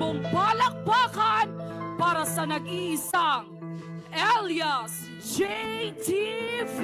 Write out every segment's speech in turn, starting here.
masibong palakpakan para sa nag-iisang Elias JTV!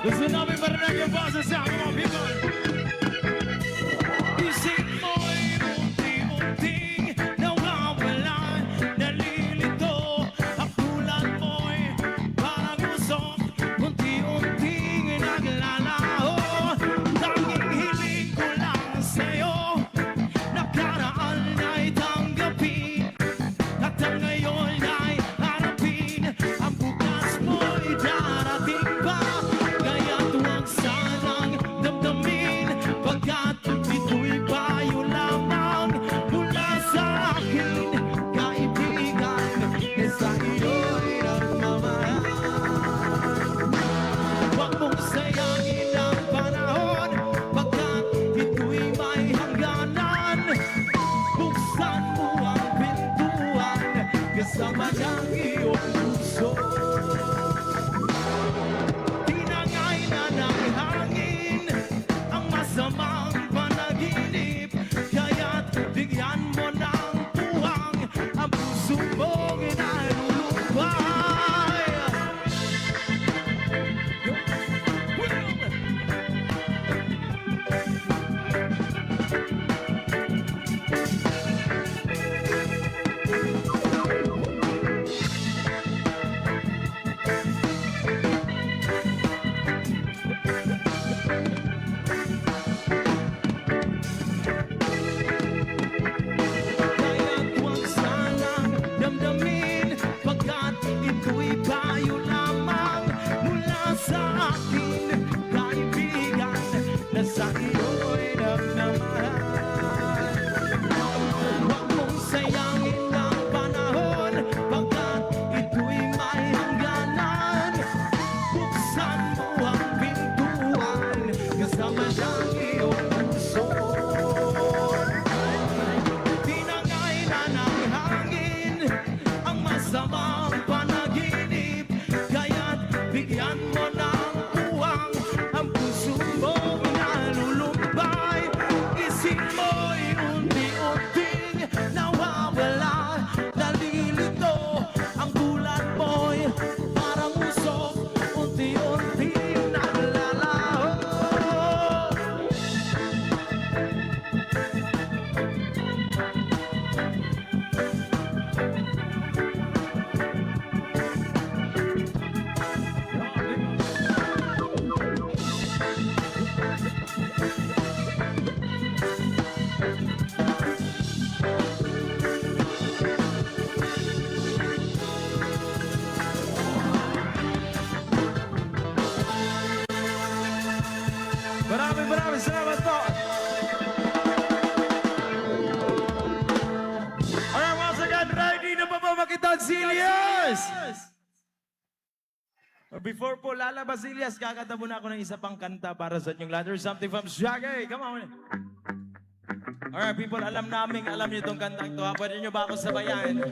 Gusto namin marinig yung boses sa mga people. Isip mo'y unti-unting nawawala, nalilito. Ang tulad mo'y parang usok, unti-unting naglalaho. Tanging hiling ko lang sa'yo, nakaraan ay tanggapin, at ang ngayon ay harapin. Ang bukas mo'y darating pa, kaya't huwag sanang damdamin, pagkat ito'y payo lamang mula sa akin, kaibigan, e sa iyo'y nagmamahal. Huwag mong sayangin ang panahon, pagkat ito'y may hangganan. Buksan mo ang pintuan, kasama ng iyong puso. Tinangay na ng hangin Ladders! Before po Lala Basilias, kakanta muna ako ng isa pang kanta para sa inyong Ladders. Something from Shaggy. Come on. Alright, people, alam niyo itong kantang to. Pwede niyo ba ako sabayan?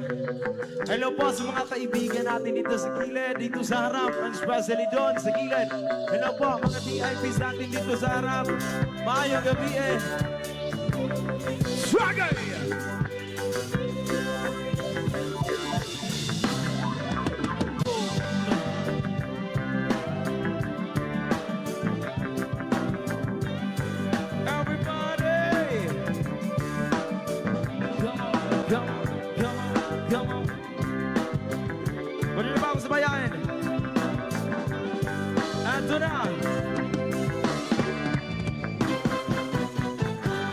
Hello po sa mga kaibigan natin dito sa gilid, dito sa harap, and especially doon sa gilid. Hello po, mga VIPs natin dito sa harap. Maayong gabi eh. Shaggy!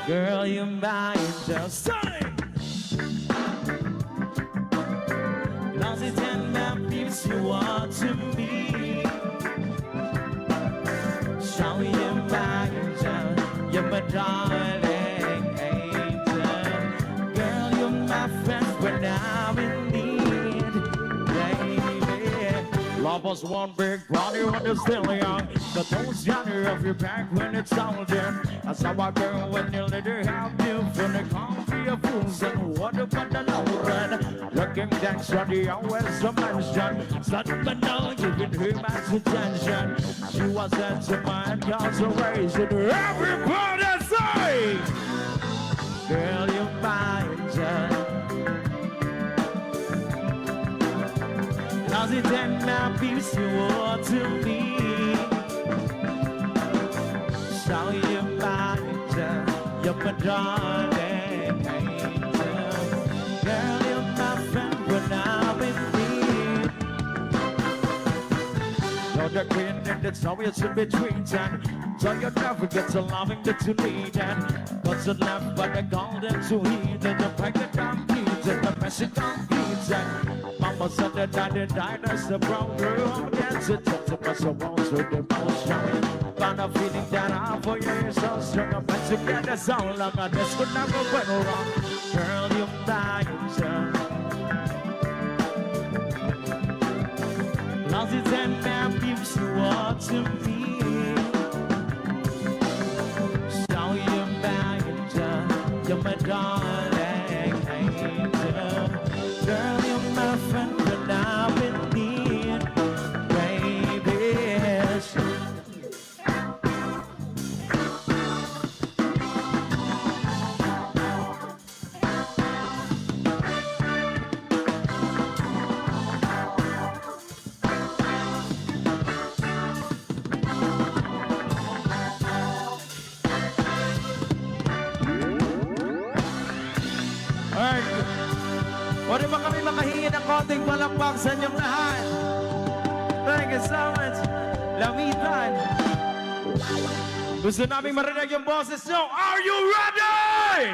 Girl, you're my angel. Sing! Lost it and my peeps you are to me. Show you my angel. You're my darling angel. Girl, you're my friend when I'm in need. Baby, love was one big party when you're still young. But don't gather off your back when it's all done. I saw a girl when you let her have you from the country of fools. And what about the Lauren? Looking down, shawty, always a mansion. Sudden but now giving her much attention. She was into my incarceration. Everybody say, girl, you're my angel. Cause it and my peace you are to me. Show you my angel, you're my darling angel. Girl, you're my friend when I'm in need. You're the queen and it's always in between time. So you never get the loving that you need. And what's it left but the golden to eat? And the packet on beats and the Mexican beats. And Mama said that daddy died as the brown room. Dance it up to pass the walls with the motion. Found a feeling that I for you so strong. I'm back together so long. I just could never went wrong. Girl, you're my angel. Lost it and man gives you all to me. So you're my angel. You're my darling angel. Girl, you're my friend when I'm in need. Baby, pwede ba kami makahingi ng konting palakpak sa inyong lahat? Thank you so much. Lamitan. Gusto namin marinig yung boses nyo. Are you ready?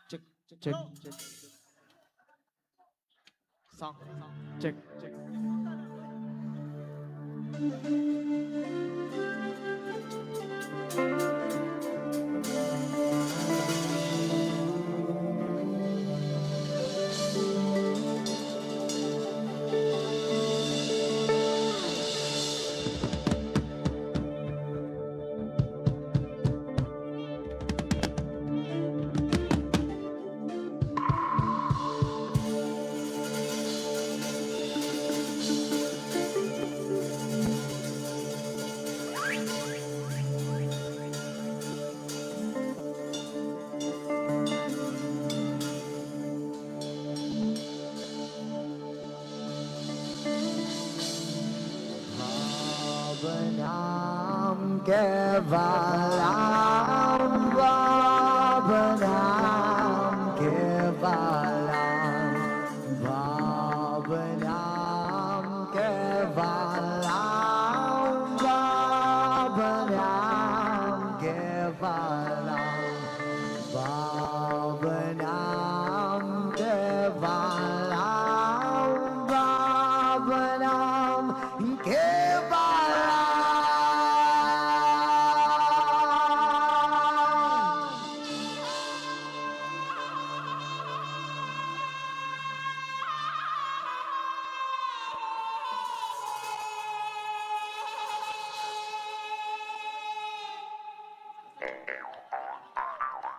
Check, check, check. Song, check, check. Kevalam, Babanam, Kevalam, Babanam, Kevalam, Babanam, Kevalam, Babanam, Kevalam, Babanam, Kevalam.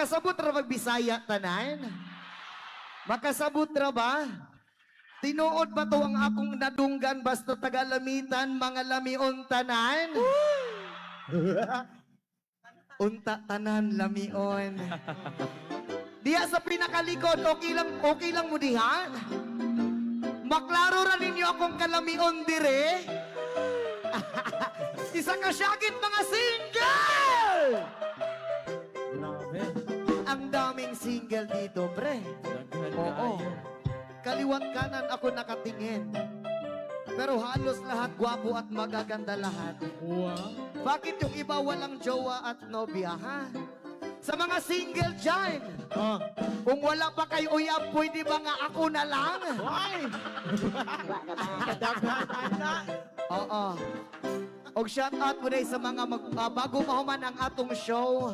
Makasabot ra ba Bisaya tanan? Makasabot ra ba? Tinuod ba to ang akong nadunggan basta tagalamitan mga lamion tanan? Unta tanan lamion. Diya sa pinakalikod, okay lang mo diha? Maklaro ra ninyo akong kalamion dire. Isa ka syagit mga single! Grabe. Ang daming single dito, pre. Daghan Oo. kaayo. Kaliwat kanan ako nakatingin. Pero halos lahat gwapo at magaganda lahat. Wow. Bakit yung iba walang jowa at nobya, ha? Sa mga single dyan, kung wala pa kayo uyab, pwede ba nga ako na lang? Why? Daghan ana. Oo. Og shout out mo rin sa mga bago mahuman ang atong show.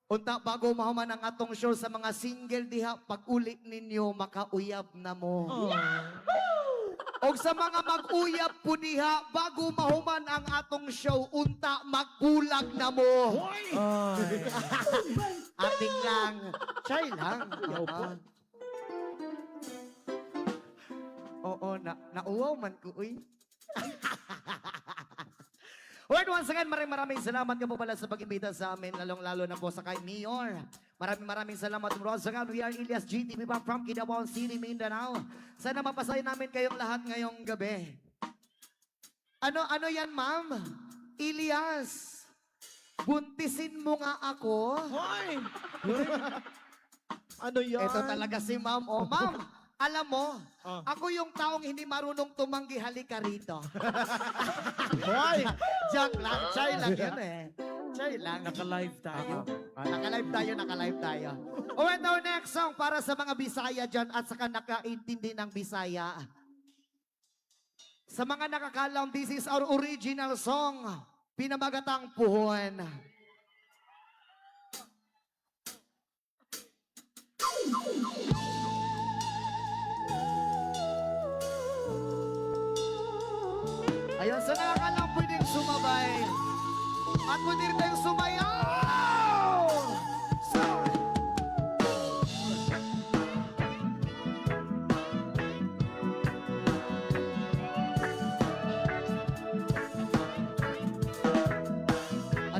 Unta bago mahuman ang atong show sa mga single diha, pag uli ninyo makauyab na mo. Og sa mga mag-uyab po diha, bago mahuman ang atong show, unta magbulag na mo. Ating lang. Try lang. Oo, nauwaw man ko, uy. Alright, once again, maraming salamat ka po pala sa pag-imbita sa amin, lalong-lalo na po sa kay Mayor. Maraming salamat. Once again, we are Elias GTV back from Kidapawan City, Mindanao. Sana mapasaya namin kayong lahat ngayong gabi. Ano yan, ma'am? Elias, buntisin mo nga ako. Why? Ano yan? Ito talaga si ma'am. O, ma'am, alam mo, ako yung taong hindi marunong tumanggi, halika rito. Why? Joke lang, chay lang yun eh. Chay lang. Naka-live tayo. Naka-live tayo. Alright, our next song para sa mga Bisaya dyan at saka nakaintindi ng Bisaya. Sa mga nakakalam, this is our original song, Pinamagatang Puhon. Ayun, sa nakakalang pwedeng sumabay. At pwede rin tayong sumayaw! So,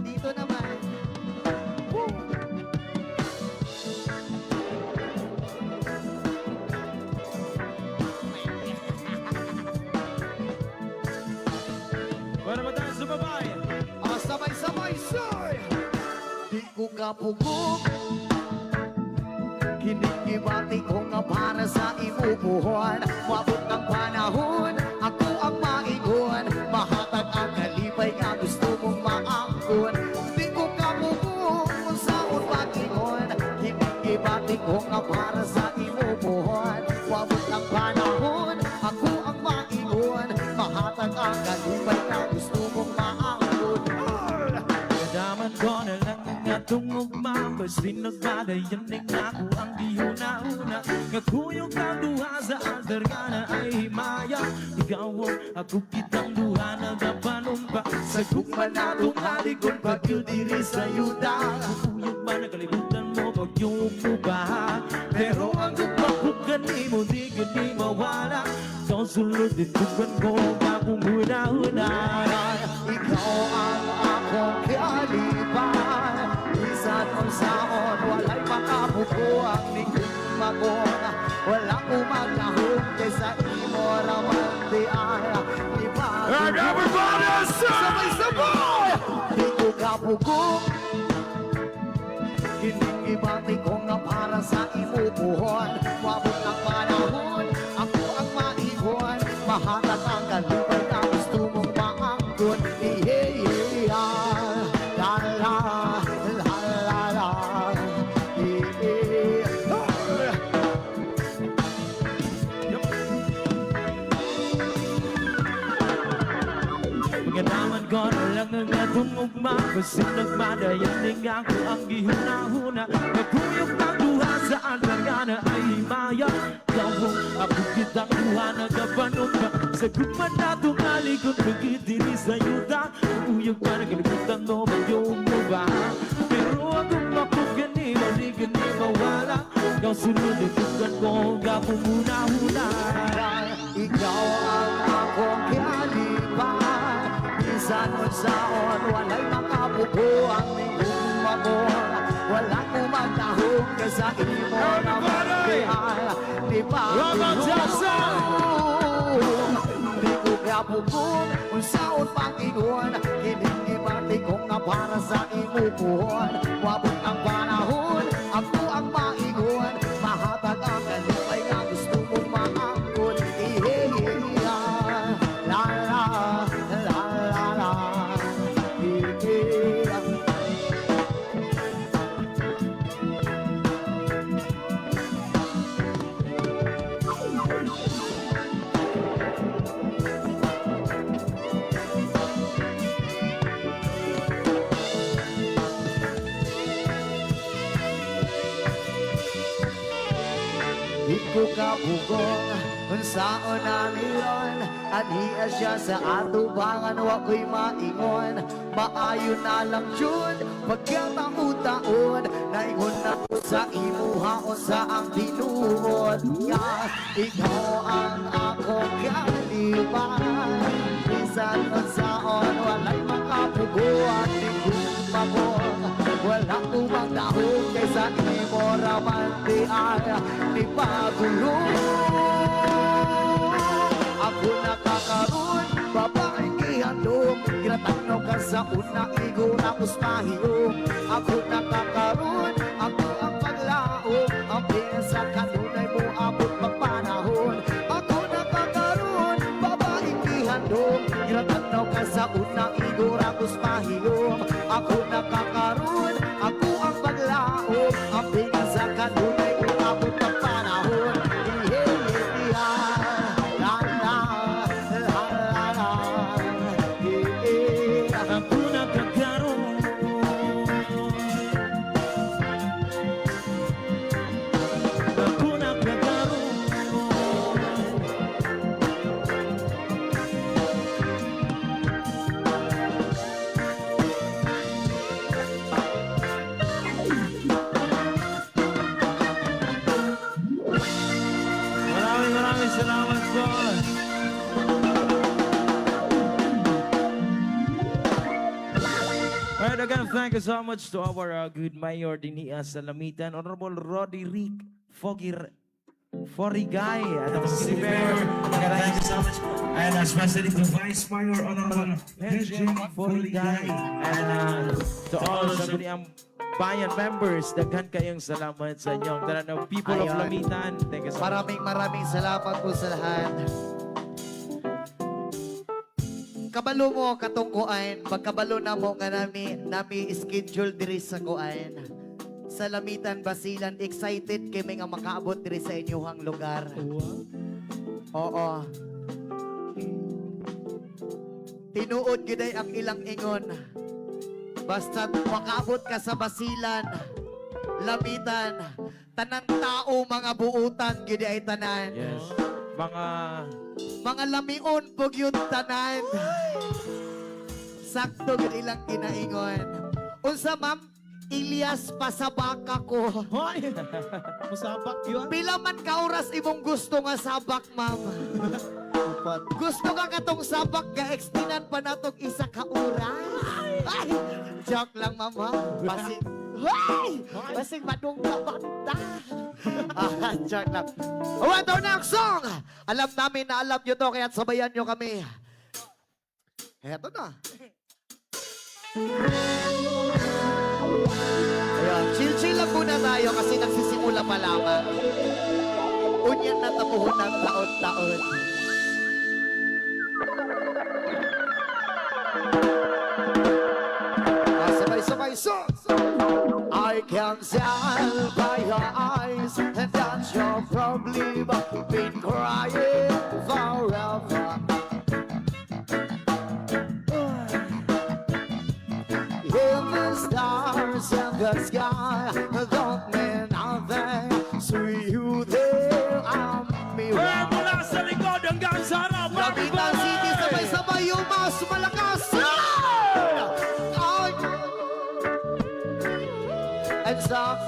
dito naman. Woo! Para ba tayo sumabay? Sabay-sabay, sir! Di ko kapugok, kinigibati ko nga para sa imubuhon. Mabot ng panahon, ako ang maingon. Mahatag ang kalipay nga gusto mong maangkon. Di ko kapugok kung saan pagingon. Kinigibati ko nga para sa imubuhon. Mabot ng panahon, ako ang maingon. Mahatag ang kalipay nga gusto mong maangkon. Kadaman ko na lang nga tungugma. Basta nagmadayan ng ako ang gihuna-una. Ngakuyog ang duha sa altar nga na ay himaya. Ikaw ako kitang duha nagapanumpa. Sa gugma na tumalikod pag yun diri sa yuda. Kuyog man nakalimutan mo pag yung mubaha. Pero ang gugma ko gani mo di gani mawala. Ikaw sulod din tugan ko bagong huna-huna. Ikaw ang akong kialipan. Bisan kung saon, wala'y makabubuang ningin magong. Walang umaglahog kaysa imo ramantian. And everybody Sabay-sabay! Di ko kapugong. Kinigibati ko nga para sa imubuhon. Wabot ang panahon, ako ang maigon. Mahatag ang kalipay na gusto mong maangkon. La la la la la. Pagkanaman ko na lang ang atong ugma. Kasi nagmadayan din ako ang gihuna-huna. Nagkuyog ng duha sa altar nga na ay himaya. Gawong ako kitang duha nagapanumpa. Sa gugma na tumalikod pagkit diri sa yuda. Nagkuyog pa nagalimutan mo ba yung muba. Pero ang gugma ko gani Marigan ni mawala Ikaw sinududugan ko Gapo muna-huna Ikaw ang akong kaliban Minsan mo saon Wala'y makabubuang Ningong mamon Wala ko magtahong Kasa imo naman Di ba Di ko kapupong Kung saon Panginoon Kinigibati ko nga para sa imupuhon Wabot ang panahon Ako ang maingon Mahatag ang kalipay na gusto mong maangkot Ihihiya La la la la la Ihihiya Di ko kabugong unsaon na niron Aniya siya sa atubangan Wako'y maingon Maayo na lang yun Pagkataon-taon Naingon na ko sa imuhaon Sa ang tinuod nga Ikaw ang akong kaliban Bisan unsaon Wala'y makapuguan Di ko mabong Wala kumang dahon Kaysa imo raman di ay Di pagulong Ako nakakaroon Babaeng ihandong Kinatanaw ka sa una Igo na kusmahiyong Ako nakakaroon Ako ang paglaong Ang pinsa kanunay mo Abot magpanahon Ako nakakaroon Babaeng ihandong Kinatanaw ka sa una Igo na kusmahiyong Ako nakakaroon Ako ang paglaong Ang pinsa kanunay mo Abot magpanahon Ako nakakaroon Ako nakakaroon Maraming salamat po. Alright, again, thank you so much to our good mayor Dinia Salamitan, Honorable Roderick Forigay. At si Mayor, thank you so much. And especially to Vice Mayor, Honorable Henry Forigay. And to all sa ang bayan members, daghan kayong salamat sa inyong tanan people of Ayun. Lamitan. Thank you so much. Maraming salamat po sa lahat. Kabalo mo katong kuan, pagkabalo na mo nga nami schedule diri sa kuan. Sa Lamitan, Basilan, excited kami nga makaabot diri sa inyong lugar. Oo. Tinuod gyud ang ilang ingon. Basta makaabot ka sa Basilan, Lamitan, tanang tao mga buutan gyud ay tanan. Yes. Mga lamion pug yun tanan. Sakto gid ilang kinaingon. Unsa ma'am, Ilyas pasabaka ko. Hoy! Musabak yun? Pila man ka oras imong gusto nga sabak, ma'am? Gusto ka katong sabak ga extinan pa natong isa ka oras? Ay, joke lang, mama. Basig, ay! Basig madungga banda. Joke lang. Oh, ito na ang song! Alam namin na alam nyo to, kaya sabayan nyo kami. Eto na. Ayan, chill-chill lang muna tayo kasi nagsisimula pa lamang. Unyan na tapuhon ng taon-taon. Sabay-sabay, so I can tell by your eyes that you're probably been crying forever. If the stars in the sky don't mean nothing to you, there I'm me. Mula sa likod hanggang sa harap. Lamitan City, sabay-sabay yung mas malakas. And stop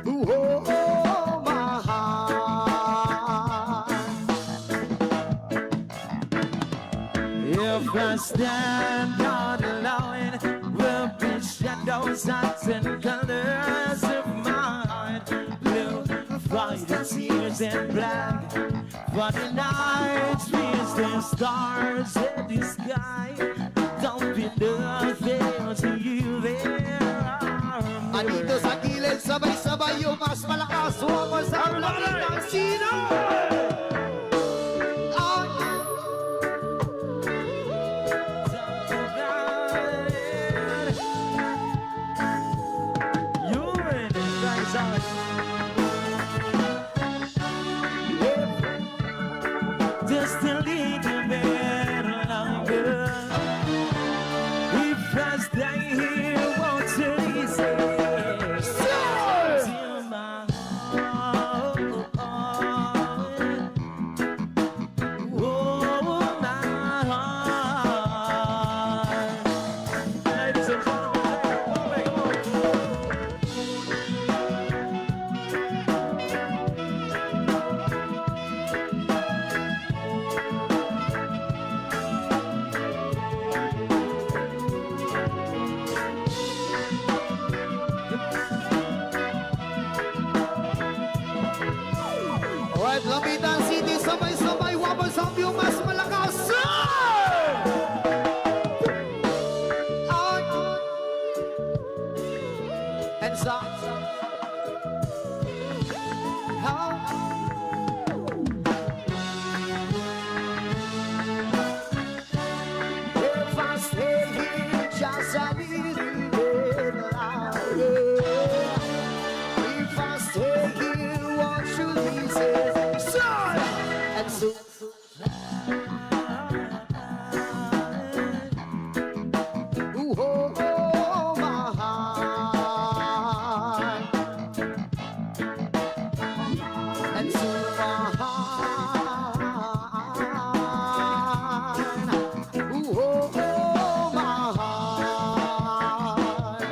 Oh, my heart. If I stand on the line, will be shadows, lights, and colors of mine. Blue, white, and tears, and black. For the night, trees, the stars, and the sky. Don't be nothing to you there. Andito sa gilid, sabay-sabay yung mas malakas. Huwag sa langit ng sino. Just a little bit longer. If I stay here, won't you listen to my heart? Oh, my heart. Ladies and gentlemen, come on. Alright, Lapitan City, sabay-sabay, wabang sa yung mas malakas. And sa if I stay here just a little bit longer, if I stay here, won't you listen? Son! And so, ooh, oh, oh, my heart. And so my heart. Ooh, oh, oh, my heart.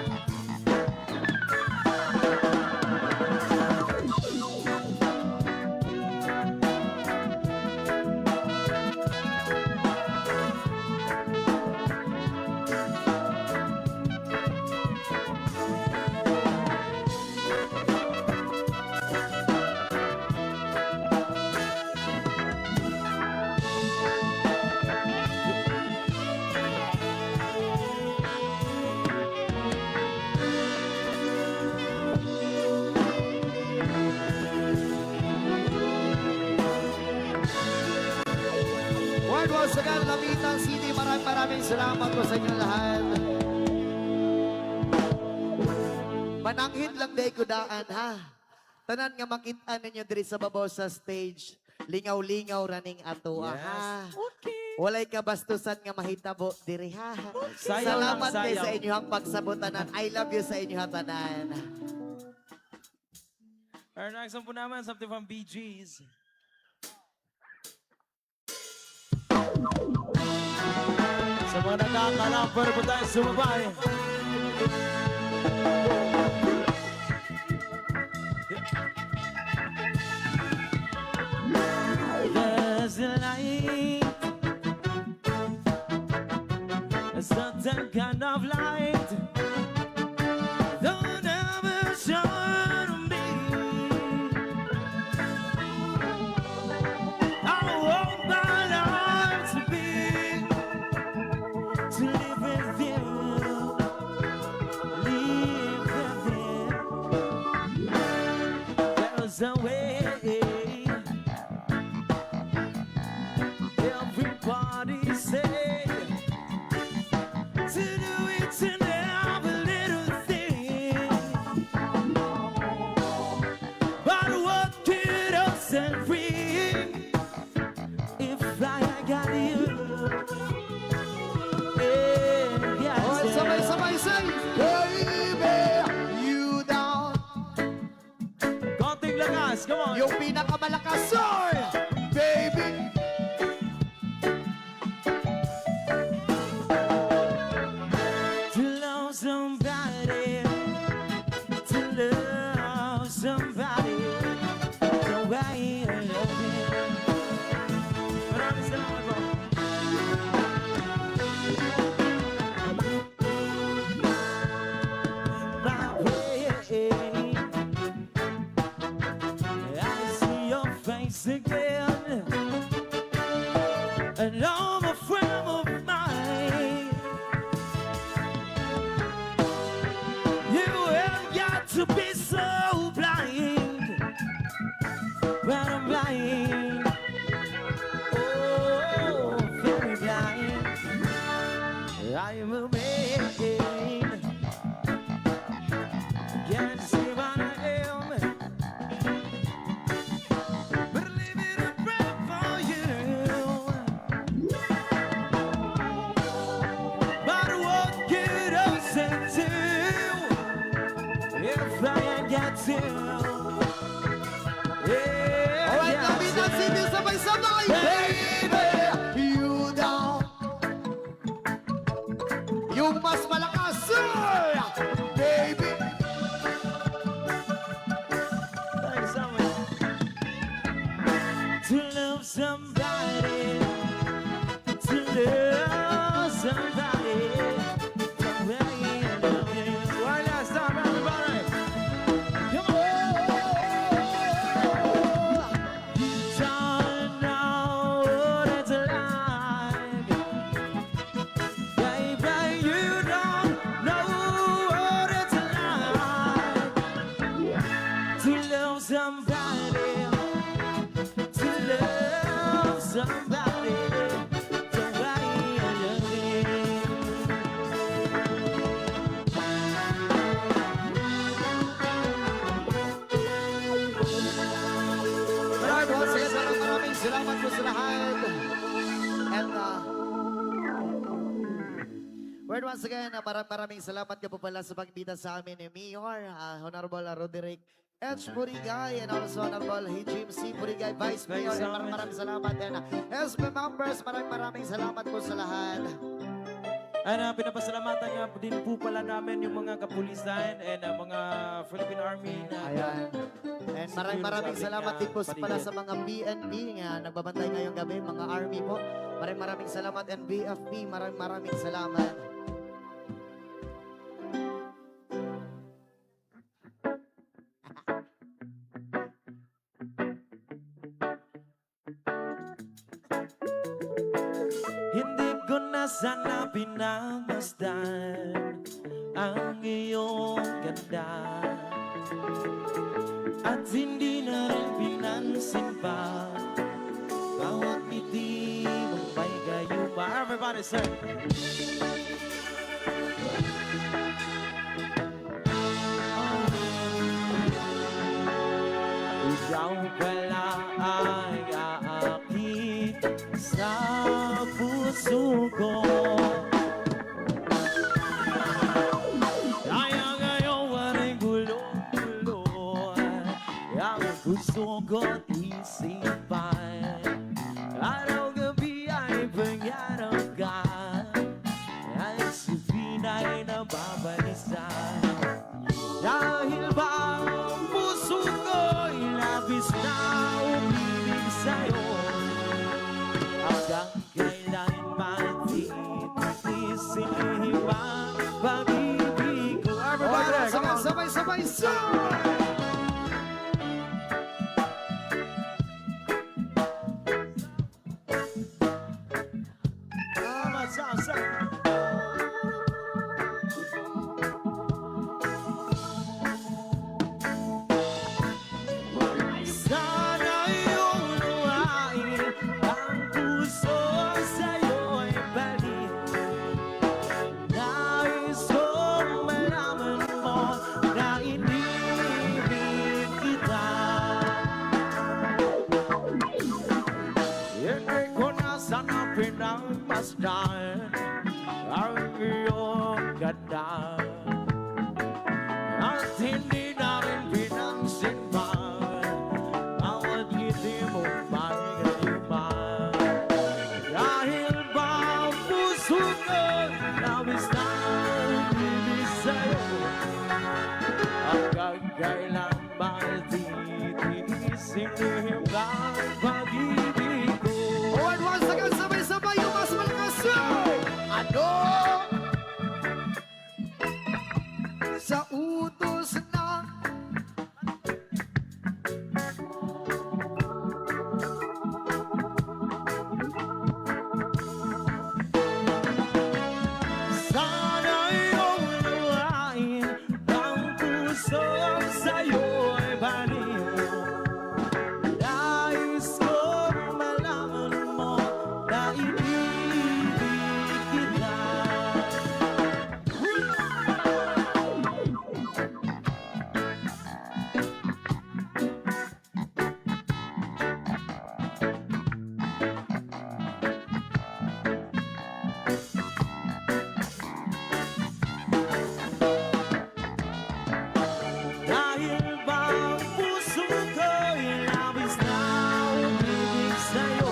Word once again, Lapitan City, maraming salamat po sa inyo lahat. Mananghid lang day ko daan, ha? Tanan nga makita ninyo diri sa babaw sa stage. Lingaw-lingaw raning ato, ha? Okay. Walay kabastusan nga mahitabo diri, ha? Sayaw lang, Salamat kay sayaw. sa inyong pagsabutanan. I love you sa inyong tanan. Our next one po naman, something from Bee Gees. Sa mga nakakalang, pwede po tayo sumabay. There's a light, a certain kind of light, don't ever shine me. I want my life to be, to live with you, live with you. There's a way. Everybody say to do it in every little thing, but what could us set free if I got you? Yeah, Alright, sabay-sabay say, baby, you down. konting lakas, come on. Yung pinakamalakas, sir, baby. love somebody, to love somebody the way I love you. Maraming salamat po. My way, I see your face again, and I'm a friend of mine. You have got to be so blind, but I'm blind. Oh, very blind. I'm a man. Can't see what I am, but I live in a prayer for you. But what good does it do if I ain't got to? Yeah, Alright, yeah, kami na sindi sabay-sabay, baby. You down. Yung mas malakas, sir. Baby. Thanks so much. To love somebody, to love somebody, the way I love you. One last time, everybody. Come on. You don't know what it's like. Baby, you don't know what it's like to love somebody, to love somebody the way I love you. Alright, once again, maraming salamat po sa lahat. And, word once again, maraming salamat ka po pala sa pagbita sa amin ni Mayor, Honorable Roderick H. Purigay, and also Honorable James C. Purigay, Vice Mayor. And maraming salamat. And SB members, maraming salamat po sa lahat. And pinapasalamatan nga din po pala namin yung mga kapulisan and mga Philippine Army na Ayan. And maraming salamat din po pala sa mga PNP nga nagbabantay ngayong gabi, mga Army po. Maraming salamat, and BFP, maraming salamat. hindi ko na sana pinagmasdan ang iyong ganda, at hindi na rin pinansin pa bawat ngiti mong may gayuma. Everybody say, ikaw pala ay aakit sa puso ko. Kaya ngayon waring gulo-gulo ang gusto ko't isipan. Araw-gabi ay pangarap ka, ay sabihin ay nababalisan. Dahil ba ang puso ko'y labis na umibig sa'yo, hanggang kailan matitisin ang pag-ibig ko. Everybody, come on! Sabay-sabay, sir! Sana iyong luhain ang puso sa'yo'y balik. Nais kong malaman mo na inibig kita. Hindi ko na sana pinagmasdan ang iyong ganda, at hindi na rin pinansin pa bawat ngiti mo pag-iba. Dahil ba ang puso ko labis na umibig silihim ng pag-ibig ko. Forward once again, sabay-sabay yung mas malakas. Ano? Sa utos ng Sana'y unawain ang puso sa'yo'y baliw. Nais kong malaman mo na inibig kita. Dahil ba ang puso ko'y labis na umibig sa'yo,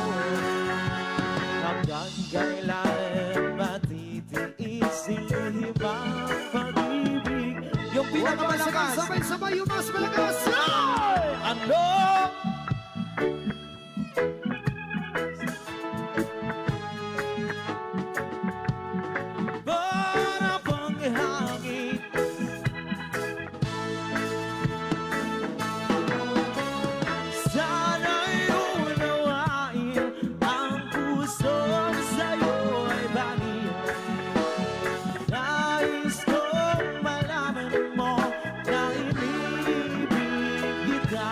hanggang kailan matitiis silihim ang pag-ibig. Yung pinakamalakas, sabay-sabay yung mas malakas. ano? Para bang hangin, sana'y unawain ang pusong sa'yo'y baliw. Nais kong malaman mo na inibig kita.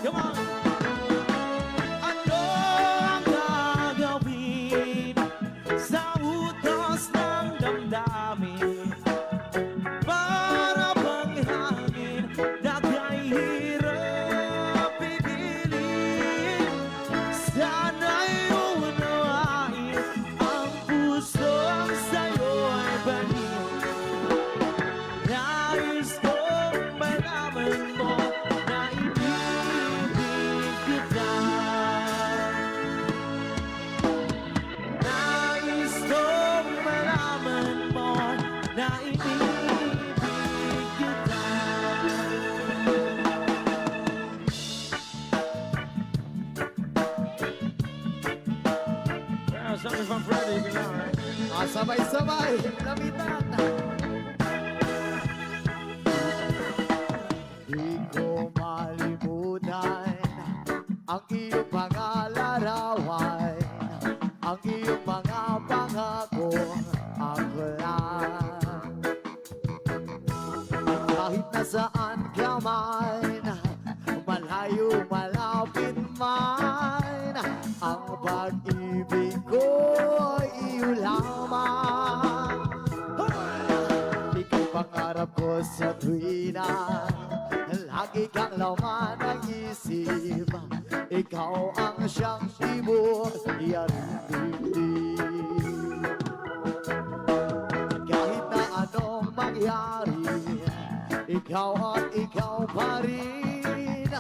Come on! Ano ang gagawin sa utos ng damdamin? Para bang hangin, dagay hirap pigilin. Sana'y unawain ang pusong sa'yo'y baliw. Nais kong malaman mo na inibig kita. Nais kong malaman mo na inibig kita. Yeah, something from Freddie, you know, right? Sabay-sabay, lamitan. Di ko malimutan ang iyong mga larawan, ang iyong mga pangako, ako lang. Kahit nasaan ka man, malayo, malapit man, ang pag-ibig ko ay iyo lamang. Ikaw pangarap ko sa tuwina, lagi kang laman ng isip. Ikaw ang siyang ibon, yarindindi. Kahit na anong mangyari, ikaw at ikaw pa rin.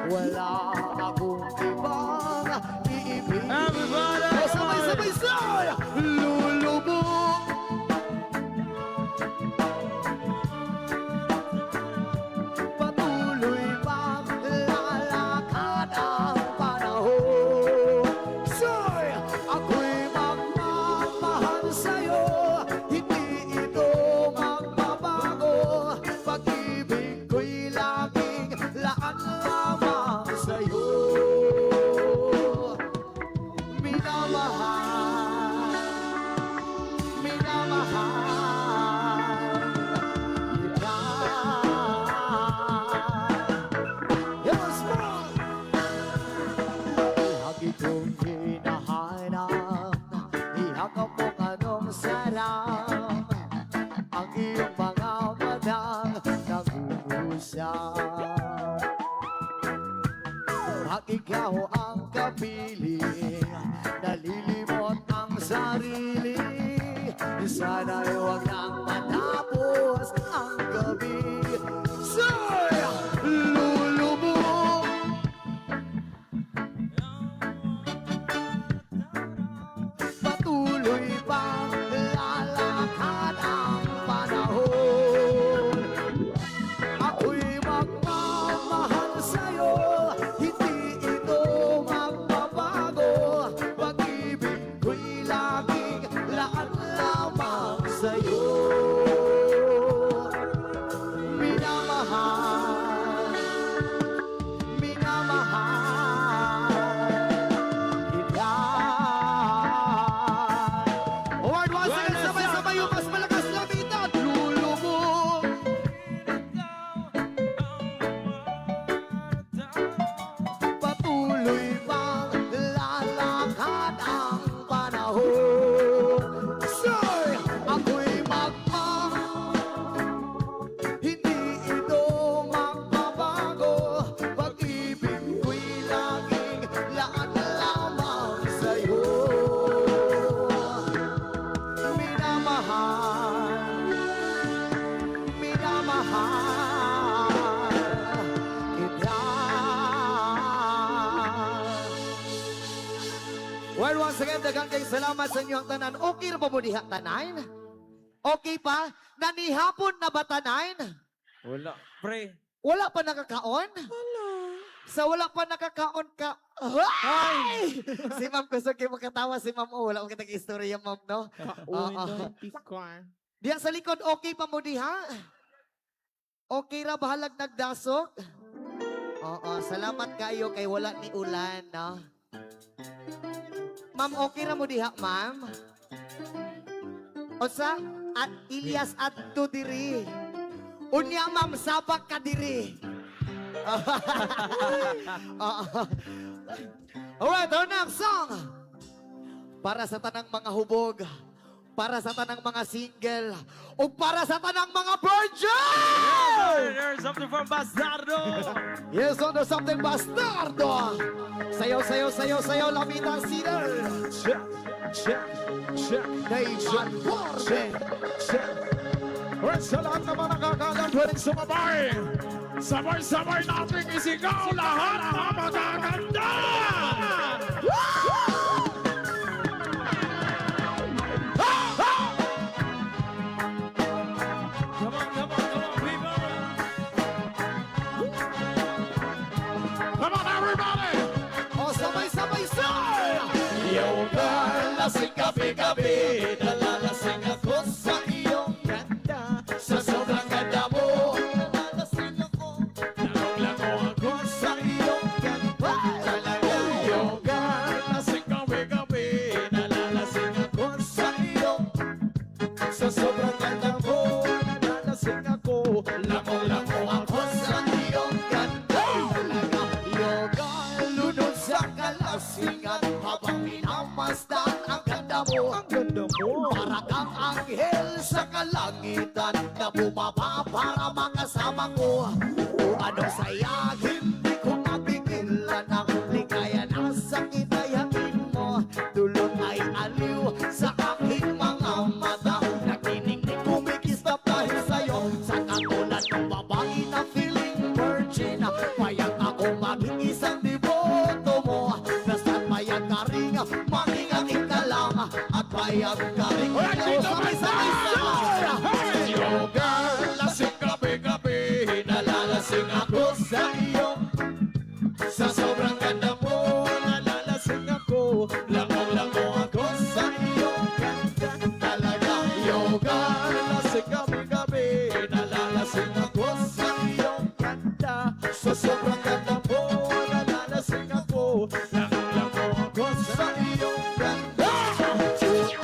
Wala akong ibang iibig. Everybody! Sabay-sabay-sabay! Lulubog! Patuloy bang lalakad ang panahon? Soy, ako'y magmamahal sa'yo, hindi ito magbabago. Pag-ibig ko'y laging laan lamang sa'yo. Minamahal, minamahal kita. Yes, man! Lagi kong hinahanap, ihakap mong anong sarap, ang iyong mga matang nag-uusap. Pag ikaw ang kapiling, nalilimot ang sarili. Sana'y huwag nang matapos ang gabi. Say, lulubog! Patuloy pang lalakad ang panahon. Ako'y magmamahal sa'yo, Daghang kay salamat sa inyong tanan. Okay ra ba mo diha tanan? Okay pa? Nanihapon na ba tanan? Wala. Pre. Wala pa nakakaon? Wala. Sa wala pa nakakaon ka. Ay! Si ma'am gusto kayo makatawa si ma'am. Oh, wala ko kitang istorya ma'am, no? Diyan sa likod, okay pa mo diha? Okay ra bahalag nagdasok? Oo, salamat kayo kay wala ni ulan, no? Ma'am, okay ra mo diha, ma'am? Osa? At Ilyas at diri. Unya, ma'am, sabak ka diri. Alright, our next song. Para sa tanang mga hubog, para sa tanang mga single, o para sa tanang mga virgin! There's something from Bastardo. Yes, on the something bastardo. Sayaw, sayaw, sayaw, sayaw, lamitang sinner. Check, check, check. Nation Warden. Check. Well, sa lahat naman nakakalang pwedeng sumabay. Sabay-sabay natin isigaw lahat ng magaganda! Come on, come on, come on, people! Come on, everybody! O, sabay-sabay, sir! Yo, girl, lasing gabi-gabi, nalalasing ako sa iyong ganda. Sa sobrang ganda mo, nalalasing ako. Lango ako sa iyong ganda. Talaga, yo, girl, lasing gabi-gabi, nalalasing ako sa iyong. Sa sobrang ganda mo, nalalasing ako. Lango ako sa iyong ganda. Talaga, yoga, lunod sa kalasingan habang minamasdan ang ganda mo. Ang ganda mo. Para kang anghel sa kalangitan na bumaba para makasama ko. O anong saya, hindi ko mapigilan ang ligaya na sa kinayakin mo. Dulot ay aliw sa aking mga mata. Nakinig-nig kumikistap dahil sa'yo. Sa katulad ng babae na feeling virgin, payag ako maging isang deboto mo. Basta't payag ka rin, maging aking ka lang. At payag ka rin, Yo, girl, lasing gabi-gabi, nalalasing ako sa iyo. Sa sobrang ganda mo, nalalasing ako. Lango ako sa iyo. Ganda talaga. Yo, girl, lasing gabi-gabi, nalalasing ako sa iyo. Ganda. Sa sobrang ganda mo, nalalasing ako. Lango ako sa iyo. Ganda.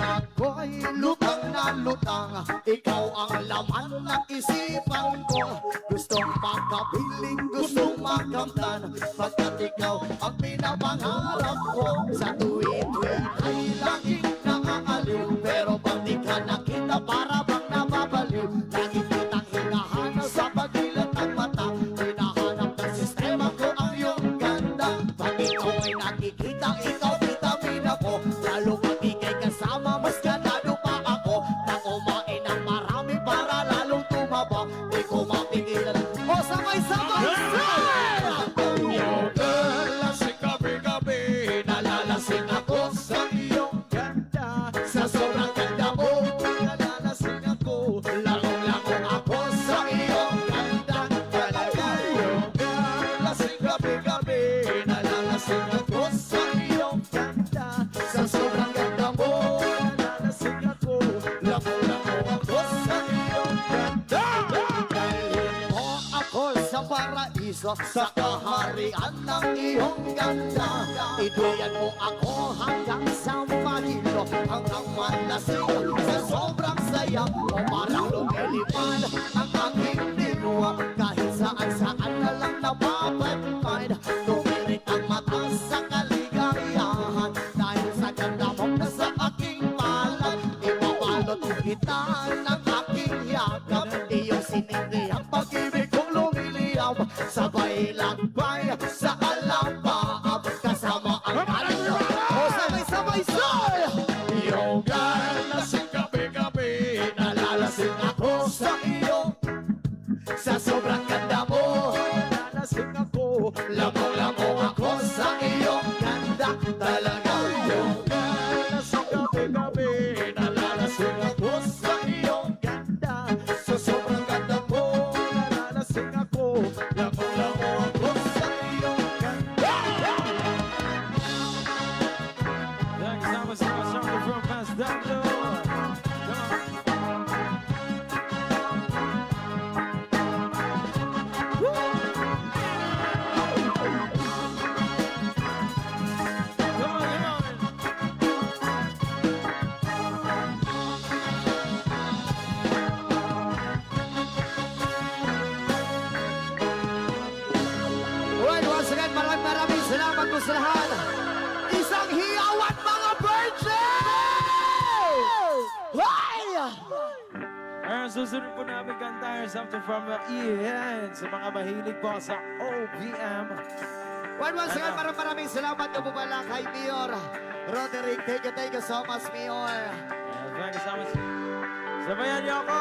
ako'y lutang na lutang. Ikaw ang laman ng isipan ko. Gustong makapiling, gustong makamtan. Pagkat ikaw ang pinapangarap ko. Sa tuwid-tuwid ay laging nakaaliw. Pero pag di ka nakita, para bang nababaliw. Lagi kitang hinahanap sa pagilan ng mata. Hinahanap ng sistema ko ang iyong ganda. Pag ikaw ay nakikita, ikaw vitamin ako. Lalo pag ikay kasama, mas ganado pa ako. Na kumain ng marami para lalong tumaba. Di ko mapigilan. O sabay-sabay, sir! Yo, girl, lasing gabi-gabi, nalalasing ako sa iyong ganda. Sa sobrang ganda mo, Nalalasing ako. Lango ako sa iyong ganda. Talaga, yo, girl, lasing gabi-gabi, nalalasing ako sa iyong ganda. Sa sobrang ganda mo, Nalalasing ako. Lango ako sa iyong ganda. dalhin mo ako sa paraiso, sa kaharian ng iyong ganda. Iduyan mo ako hanggang sa mahilo, hanggang malasing sa sobrang saya mo. Parang lumilipad ang aking diwa, kahit saan-saan na lang napapagpad. Tumirik ang mata sa kaligayahan, dahil sa ganda mo na sa aking palad. Ipabalot kita ng aking yakap, iyong sinindi ang pag-ibig kong lumiliyab. Sabay lakbay sa alapaap, kasama ang alap. O sabay-sabay, sir! Yo, girl, lasing gabi-gabi, nalalasing ako sa iyo. Sa sobrang ganda mo, Nalalasing ako. lamang-lamang ako sa iyong ganda. Talaga, Yo, girl, sa lahat. Isang hiyawan mga virgin! Hoy! Ang susunod po namin kanta ay something from Ian sa mga mahilig po sa OPM. Once again, maraming salamat na po pala kay Mayor Roderick. Thank you so much, Mayor. Thank you so much. Sabayan niyo ako.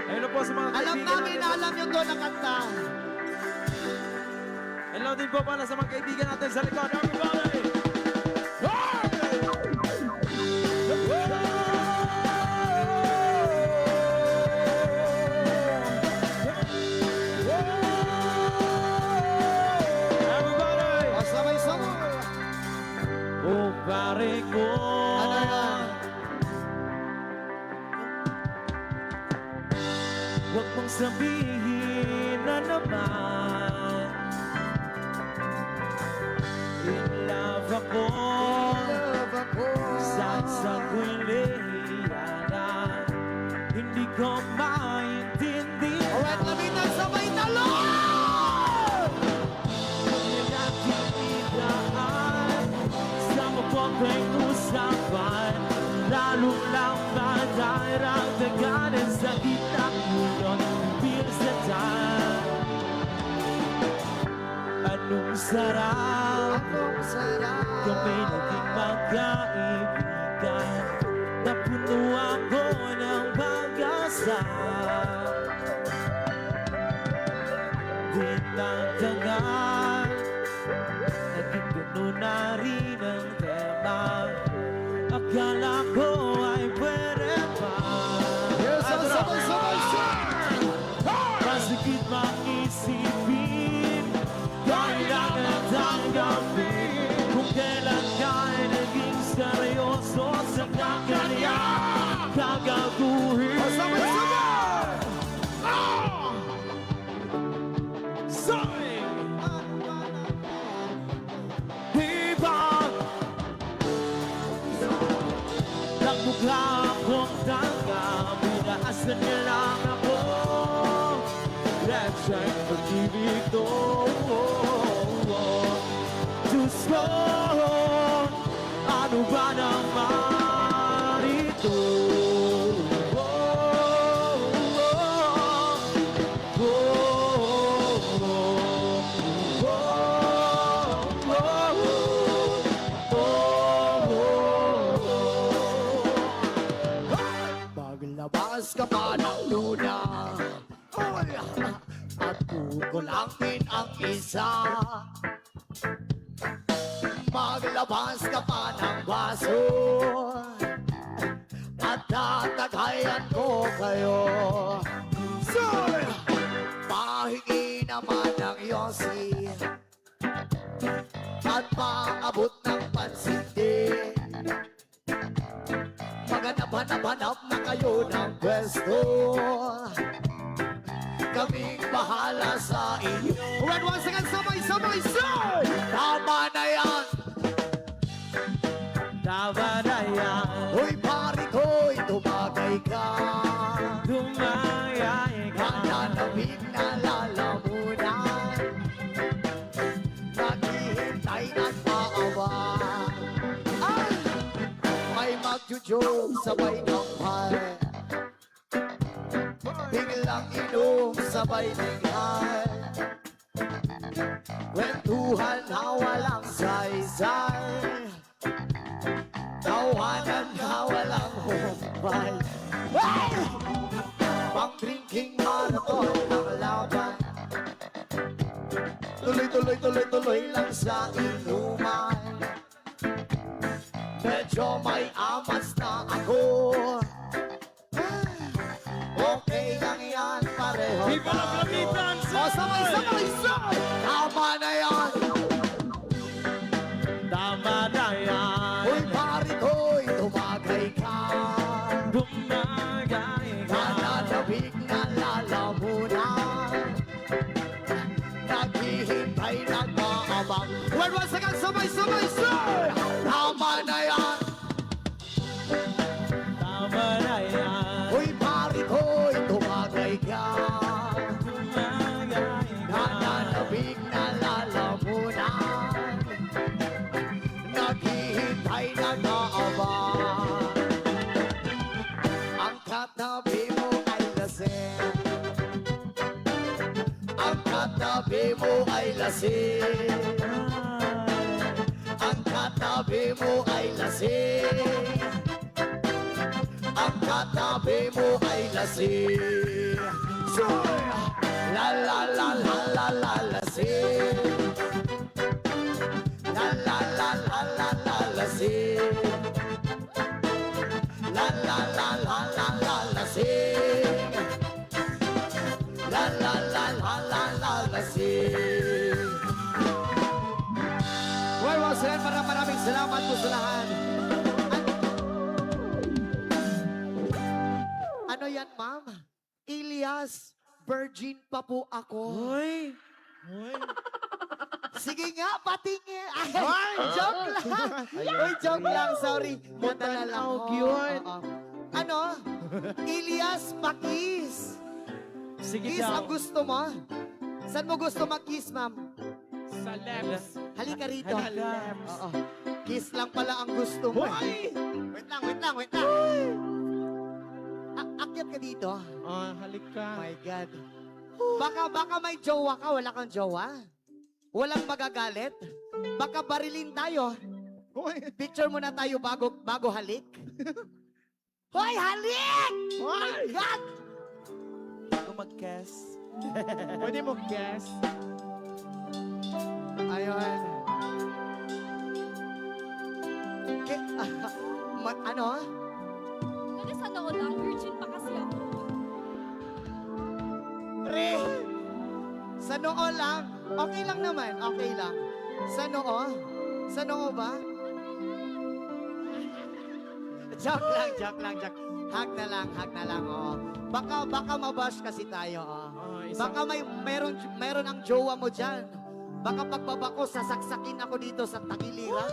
Ayun na po sa mga Alam kaibigan namin na alam yung doon ang kanta. Hello din po pala sa mga kaibigan natin sa likod. Everybody! Everybody! O, sabay-sabay. Oh, pare ko. Ano yan? Huwag mong sabihin na naman in love ako Love ako. sa kuliyanan. Hindi ko maintindihan. Alright, lamitan sabay talon! Hindi natin idaan sa mabuting usapan. Lalo lang madahiragdagan sa gitna ngayon. Pinasatan. Anong sarap Anong sarap. kami naging magkaibigan. Napuno ako ng pag-asa. Di nagtagal, naging gano'n na rin ang tema. Akala ko ay pwede pa. Yes, sabay-sabay. Masikip mang isipin, kailangan tanggapin kung kailan ka ay naging seryoso sa kakanya kagaguhin. Sabay-sabay! Sorry! Diba? Nagmukha akong tanga, binaasan niya lang ako. That's ang pag-ibig to. Diyos ko, ano ba naman ito? Maglabas ka pa ng luna. At kukulangin ang isa. Maglabas ka pa ng baso. At tatagayan ko kayo. Sir! Pahingi naman ng yosi. At paabot ng pansin din. Maghanap-hanap na kayo ng pwesto. Kaming bahala sa inyo. When once again, sabay-sabay, sir! Tama na yan! Tama na yan, Uy, pari ko'y tumagay ka. tumayay ka. Nananamig na lalamunan. Naghihintay ng maawa. Ay! May magjujoke sabay ng pay. Biglang inom sabay bigay. Kwentuhan na walang saysay. Tawanan na walang humpay. Ay! Pang-drinking marathon ng laban. Tuloy lang sa inuman. Medyo may amas na ako. Okay lang yan, pareho. Viva la Flamitan, sir! O, sabay-sabay, sir! Tama na yan! Tama na yan, Uy, pari ko'y tumagay ka. tumagay ka. Nananabig na lalamunan. Naghihintay ng maabang. When once again, sabay-sabay, sir! Tama na yan! Tama na yan, Uy, pari ko'y tumagay ka. tumagay ka. Nananabig na lalamunan. lasing. Ang katabi mo ay lasing. Ang katabi mo ay lasing. Soy! La la la la la la lasing. La la la la la la lasing. La la la la la la lasing. La la la la la la lasing. Well, once again, maraming salamat po sa lahat. Ano yan, ma'am? Elias, virgin pa po ako. Hoy! Hoy! Sige nga, patingin. Ay, joke lang. Uy, joke lang. Sorry. Nadala lang How ko. cute. Oo. Ano? Elias, pakis. Sige Kiss daw. ang gusto mo? Saan mo gusto mag-kiss, ma'am? Sa left. Halika rito. Halika. Oo. Kiss lang pala ang gusto mo. Hoy! Wait lang. Akyat ka dito. Halika. My God. Baka may jowa ka, wala kang jowa. Walang magagalit. Baka barilin tayo. Hoy! Picture muna tayo bago halik. Hoy, halik! Hoy! God! Ako mag-guess. Pwede mo guess? Ayun. Ano? Kasi sa noo lang, virgin pa kasi ako. Re! Sa noo lang. Okay lang naman. Okay lang. Sa noo? Sa noo ba? Joke lang. Hug na lang. Oh. Baka mabash kasi tayo. Oh. Baka meron ang jowa mo dyan. Baka pagbaba ko, sasaksakin ako dito sa takiliran.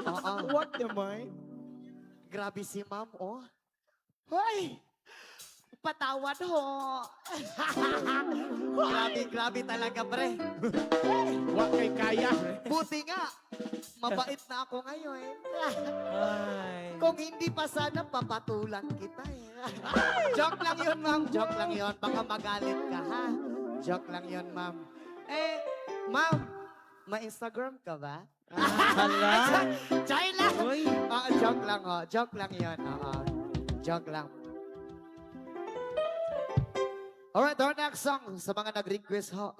Oo. What naman? Grabe si ma'am, oh. Hoy! Patawad ho. Grabe talaga, pre. Wag kay kaya. Buti nga, mabait na ako ngayon. Ay. Kung hindi pa sana, papatulan kita eh. Joke lang yun, ma'am. Joke lang yun. Baka magalit ka, ha? Joke lang yun, ma'am. Eh, ma'am, ma-Instagram ka ba? Hala? Chay lang. Hoy! Joke lang, oh. Joke lang yun. Joke lang. Alright, our next song sa mga nag-request ho.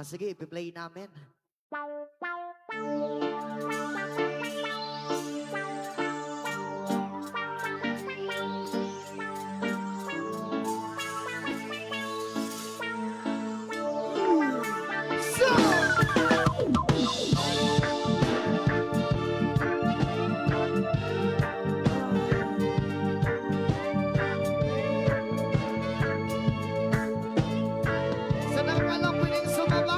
Sige, ipi-play namin. Sanay ka lang piling sumabay.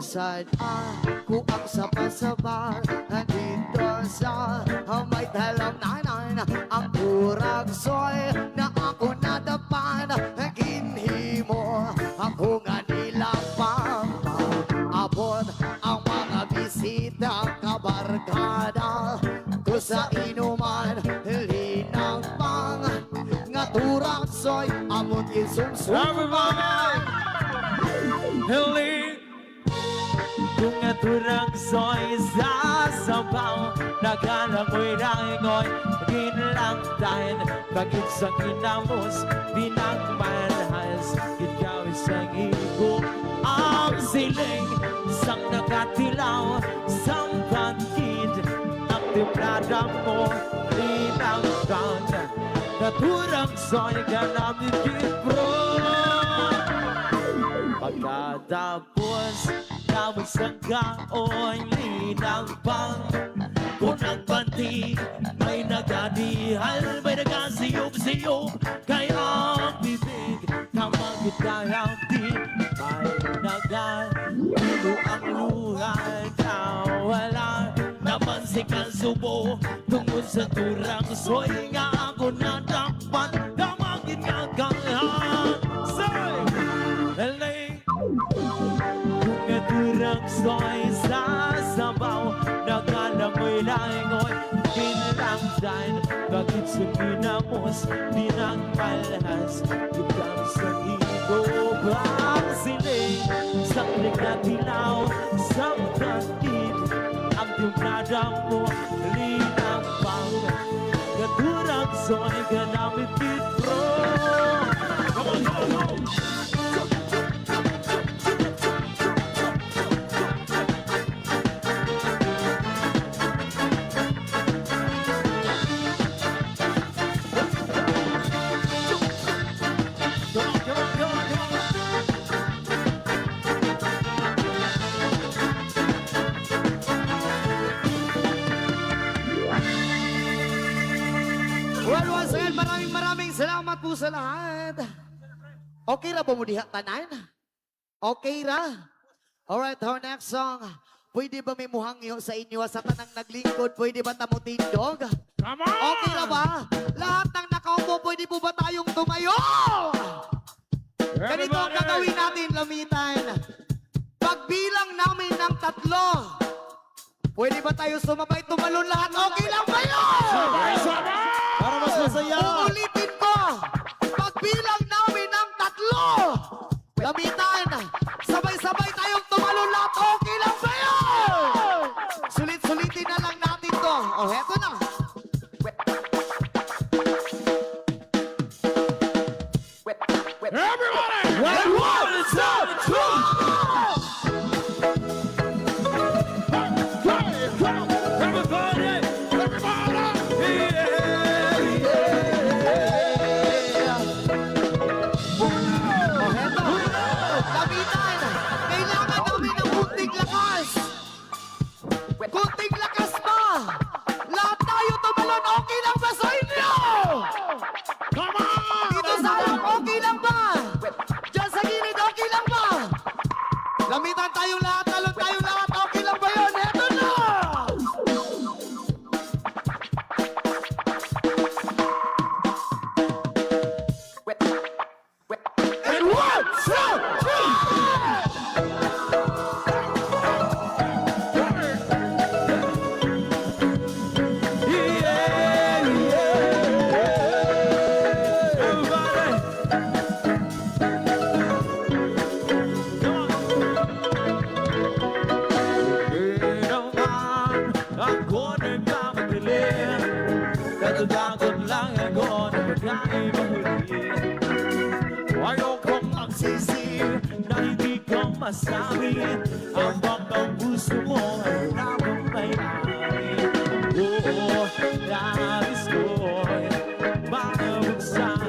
Minsan ako ang sapa-sapa nandito sa may dalang nanan ang kurang soy na ako nadapan ginhi mo ako nga nilapang abot ang mga bisita kabarkada ko sa inuman linang pang nga turang soy amon isumsuman. Hili kung naturang soy sa sabaw nagalangoy rangoy ginlangtahin bakit sa kinamos pinagmalhas ikaw isang ibo ang siling sang nakatilaw sang bangkid ang timplada mo linangtan naturang soy ganamit kipro pagkatapos tawag sa kaon linang pang unang panty may nagadihal may nagasiyop-siyop kaya ang bibig tamang kitayang di may nagatulo ang luhan wala naman si Kalsubo tungkol sa turang soy nga ako nadakpan tamang ginagahan soy LA gusto'y sasabaw Nagalangoy langoy Kinilang dahil Bakit sa kinamos Di nang malas Ikaw sa ibo Bang siling Saklik na dilaw Sa katid Ang tumnada mo Linang pang Katurang soy Ganamit it bro Come on, come on, come on Well, once again, maraming salamat po sa lahat. Okay ra ba mo diha tanan? Okay ra? Alright, our next song. Pwede ba may muhangyo sa inyo sa tanang naglingkod? Pwede ba tamutindog? Come on! Okay ra ba? Lahat ng nakaupo, pwede po ba tayong tumayo? Ganito ang gagawin natin, lamitan. Pagbilang namin ng 3, pwede ba tayo sumabay tumalon lahat? Okay lang ba yun? Para mas masaya! Uulitin ko! Pagbilang namin ng 3, lamitan, sabay-sabay tayong tumalon lahat. Okay lang ba yun? Sulit-sulitin na lang natin to. O, heto na. Everybody! One, Everybody! Lapitan, kailangan namin ng kunting lakas. Kunting lakas pa. Lahat tayo tumalon, okay lang ba sa inyo? Come on! Dito sa harap, okay lang ba? Diyan sa gilid, okay lang ba? Lamitan tayong lahat, talon tayong lahat, okay lang ba yun? Eto na! And 1, 2, 3, Natatakot lang ako na pagkain mahuli Ayokong magsisi na hindi ko masabi Ang bang puso mo ay nakong may-ari Oo, nais ko'y makabuksan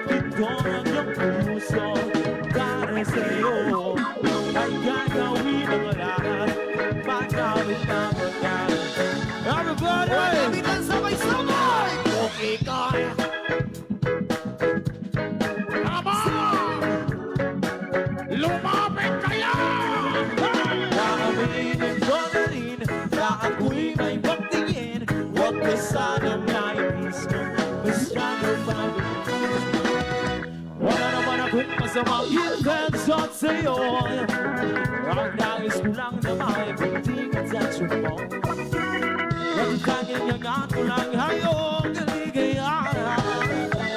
Ito ang iyong puso para sa'yo Ay gagawin ang lahat Magamit ang lahat Everybody! Lamitan sabay-sabay! Okay ka! Lumapit kayo! Nakaminin ko na rin na ako'y may pagtingin Huwag ka sanang naibis ko masyadong mabilis Wala naman akong masamang intensyon sa'yo Ang nais ko lang na may kunting atensyon mo Nagkakanyang ko lang hayong kaligaya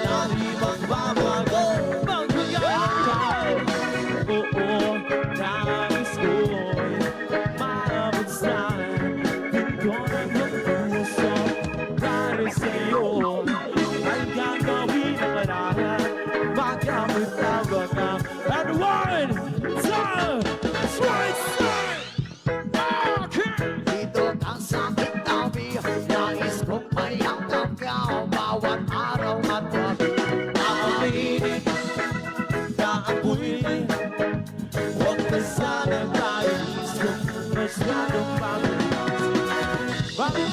Na di magbabago magbigay Oo, nais ko'y mabuksan Pinto ng iyong puso para sa'yo Ay gagawin ang lahat magamit ang lahat And 1, 2, 3, Dito ka sa kitabi, nais kong mayangkap ka bawat araw at gabi. Nakaminin na ako'y huwag na sana tayo gusto masyadong mabilis Bakit?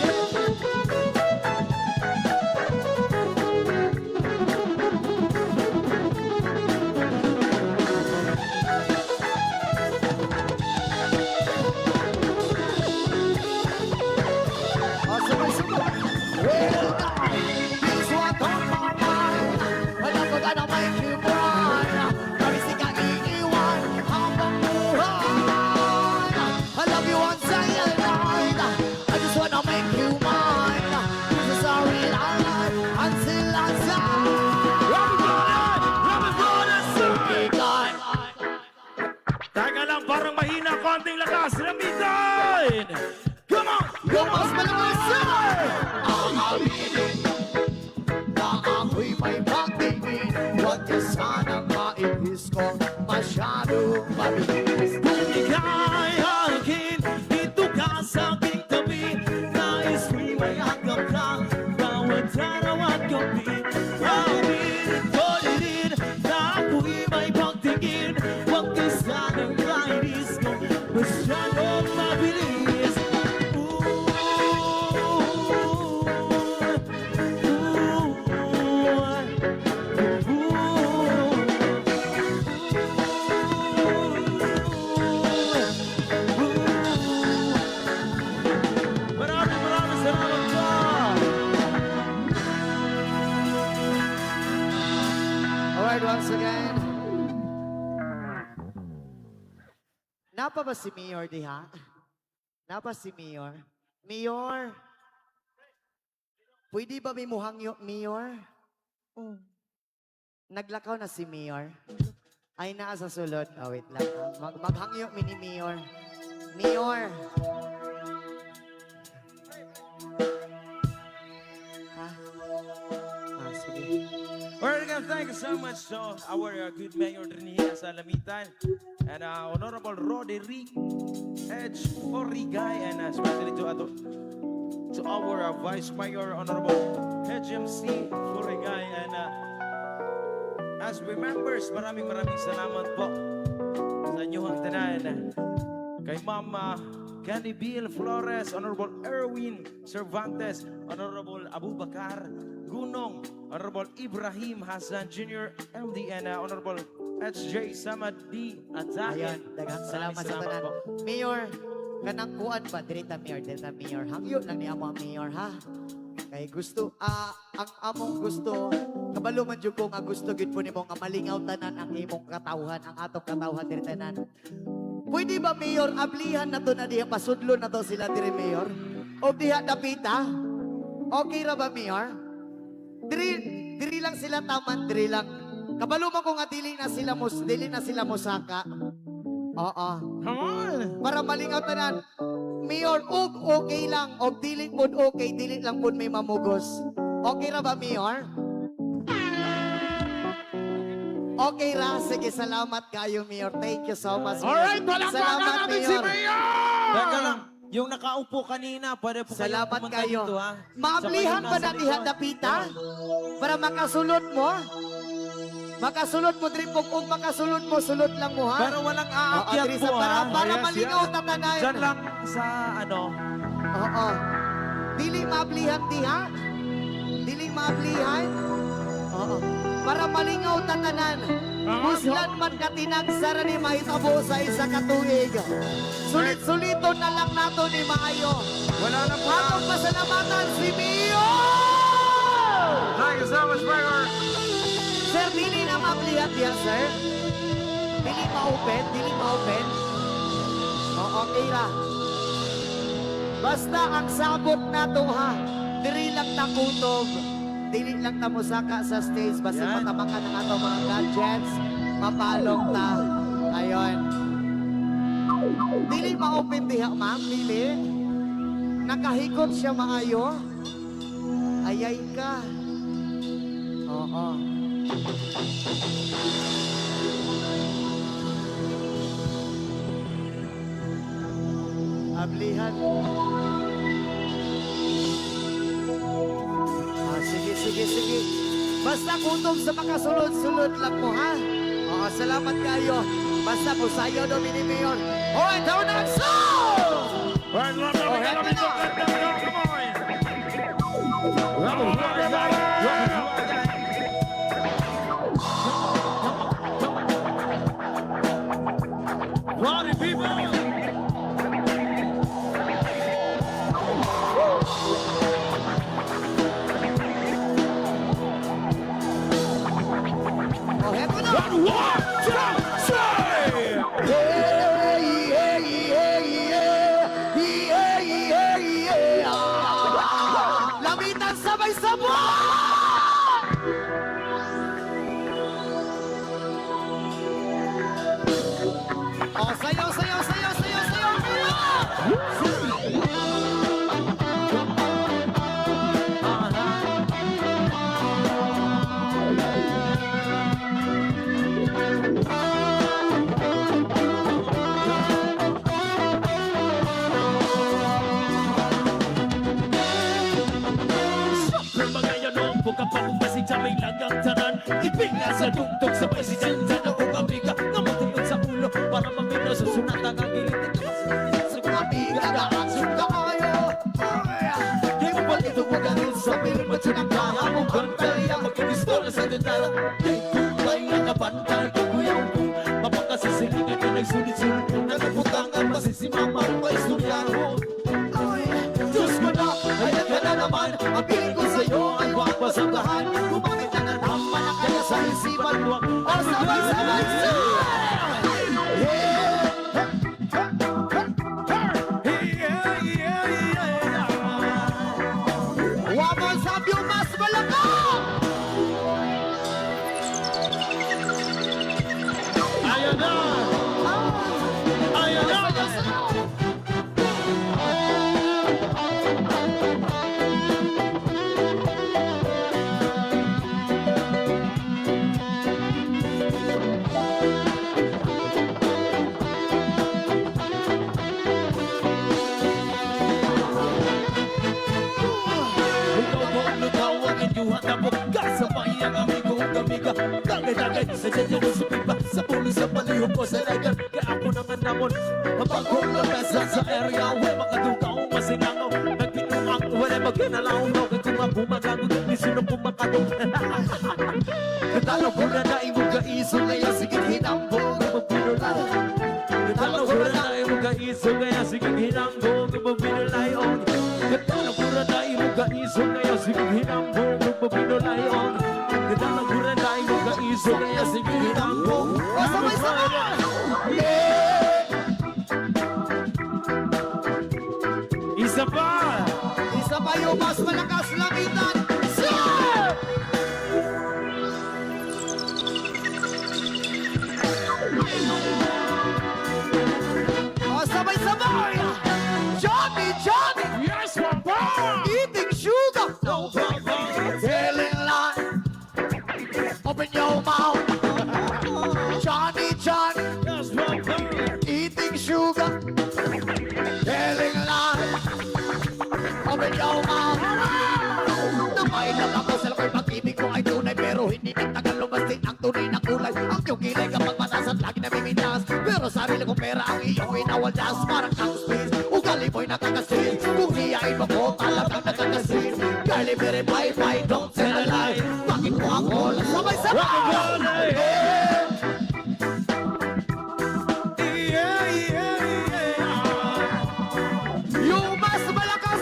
ating lakas, lamitan! Come on! Yung mas malakas yan! Ang aminin na ako'y may pagtingin. Huwag ka sanang maibis ko masyadong mabilis. Kung ika'y akin, dito ka sa aking tabi. Nais mo'y may agam ka, bawat araw at gabi. Aminin ko din na ako'y may pagtingin. Huwag ka sanang maibis ko masyadong mabilis. Maraming salamat po! Alright, once again. Napa ba si Mayor diha? Napa si Mayor? Mayor? Pwede ba may muhangyo, Mayor? Naglakaw na si Mayor. Ay, naa sa sulod. Oh, wait lang. Maghangyo mi ni Mayor. Mayor! Ha? Ah, sige. Alright, again, thank you so much to our good mayor din here sa Lamitan and Honorable Roderick H. Forigay and especially to our Vice Mayor Honorable HMC Forigay and as we members, maraming salamat po sa inyong tanan kay Mama Candy Bill Flores, Honorable Erwin Cervantes, Honorable Abubakar Gunong, Honorable Ibrahim Hassan Jr. MD and Honorable HJ Samadi Atake. Ayan, daghang salamat sa tanan. po. Mayor, kanang kuan ba? Dirita Mayor. Hangyo lang ni amo ang Mayor, ha? Kay gusto, ang among gusto, kabalo man jud ko nga gusto gid po nimo nga malingaw tanan ang imong katawhan, ang atong katawhan diri tanan. Pwede ba Mayor, ablihan na to na diha, pasudlo na to sila diri Mayor? O diha dapita? Okay ra ba Mayor? Diri lang sila taman, diri lang. Kabalo man ko nga dili na sila mosaka. Oo. Come on! Para malingaw tanan. Mayor, okay lang. Og dili pod okay, dili lang pod may mamugos. Okay ra ba, Mayor? Okay ra. Sige, salamat kayo, Mayor. Thank you so much, Mayor. Alright, palakpakan Salamat, natin si Mayor! Teka lang, yung nakaupo kanina, pwede po kayo Salamat pumunta kayo. dito ha. Maablihan Sa ba kayo na nasa diha likod. dapita? Para makasulot mo? Makasulot mo, Drip. Kung makasulot mo, sulot lang mo, ha? Pero walang Oo, aakyat Teresa, po para, ha. para Yes, malingaw yes. tatanan. Diyan lang sa ano. Oo. Dili maablihan diha. Dili maablihan. Oo. Para malingaw tatanan. Muslan man katinagsara ni mahitabo sa isa ka tuig. Sulit-sulito na lang nato ni maayo. Wala na po. Atong pasalamatan si Mio! Thank you so much, Mayor. Sir, dili na maablihan diha, sir. Dili ma-open. Oo, okay ra. Basta ang sabot na to ha, diri lang ta kutob, dili lang ta musaka sa stage, basta Yan. matamakan ang atong mga gadgets, mapalong ta. Ayon. Dili ma-open diha, ma'am, dili. Nakahikot siya maayo. Ayay ka. Oo. Ablihan. Sige. Basta kutob sa makasulod-sulod lang mo, ha? Oo, salamat kayo. Basta po sayo do ni Mayor. Oh, ito na ang song! Right, love, Oh, happy na. Party people! Oh, heto na! And 1, 2, 3! Lamitan sabay-sabay! Oh, sayaw! sa tugtog sabay si Janjan o amiga nga magtulog sa ulo para mamino susunat ang agilit sa mga amiga kaasong kaayo di mo ba ito magalit sa pilmat sa ng kaya mo bantay ang magkikistora sa dendala di kulay ang nabantay kaguyaw ko mapakasisilingan na nagsulit-sulit nagputangan masisimama pa istoryan mo Diyos ko na, ayan ka na naman ang piling ko sa'yo ay huwag pasanggahan kumamit na naman ang kaya sa isipan mo o sabay-sabay sa Wabon sa view mas malaka! Ayan na! Ayan na! Kasabay ang amigo ang amiga Tagay-tagay sa dyan sa pipa Sa pulo sa palihog ko sa legan Kaya ako naman namon Mapagkulong mesa sa area Huwag makadugaw masinangaw Nagpinuang wala magkanalaw Kaya kumapumagago Di sino pumakadong Katalo ko na na imong kaiso Kaya sige hinambog Mapinulay Katalo ko na na imong kaiso Kaya sige hinambog Mapinulay Katalo ko na na imong kaiso Kaya sige hinambog Mapinulayon Katalo ko na na imong kaiso Kaya sige hinambog Sabay-sabay! Isa pa! Isa pa yung mas malakas lamitan. Sir! Oh, sabay-sabay! Johnny, Johnny! Yes, Papa! Eating sugar! No, Papa! Telling lie! Open your mouth! Johnny, Johnny! Yes, Papa! Eating sugar! Telling lie! Open your mouth! Namay lang ako sa lakoy pag-ibig ko ay tunay pero hindi nagtagal lumasting ang tunay na kulay ang iyong kilay kapag mataas at lagi namimitas pero sarili kong pera ang iyong inawaldas parang ang space ugali mo'y nakakasin kung hiyain mo ko talagang nakakasin Carly Berry bye-bye don't tell a lie bakit mo ako sabay-sabay Yeah, yeah, yeah! yung mas malakas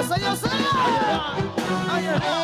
sayo, sayo! Ayan na!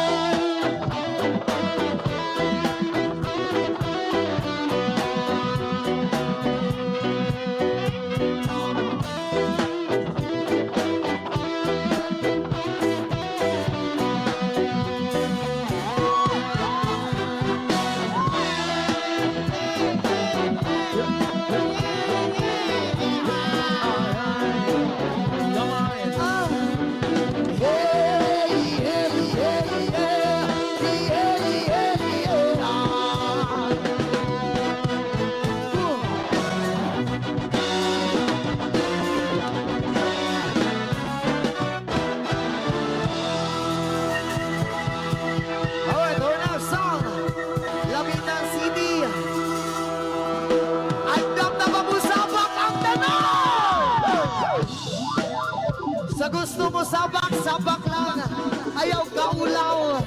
Sa gusto mo sabak lang, ayaw kaulaw.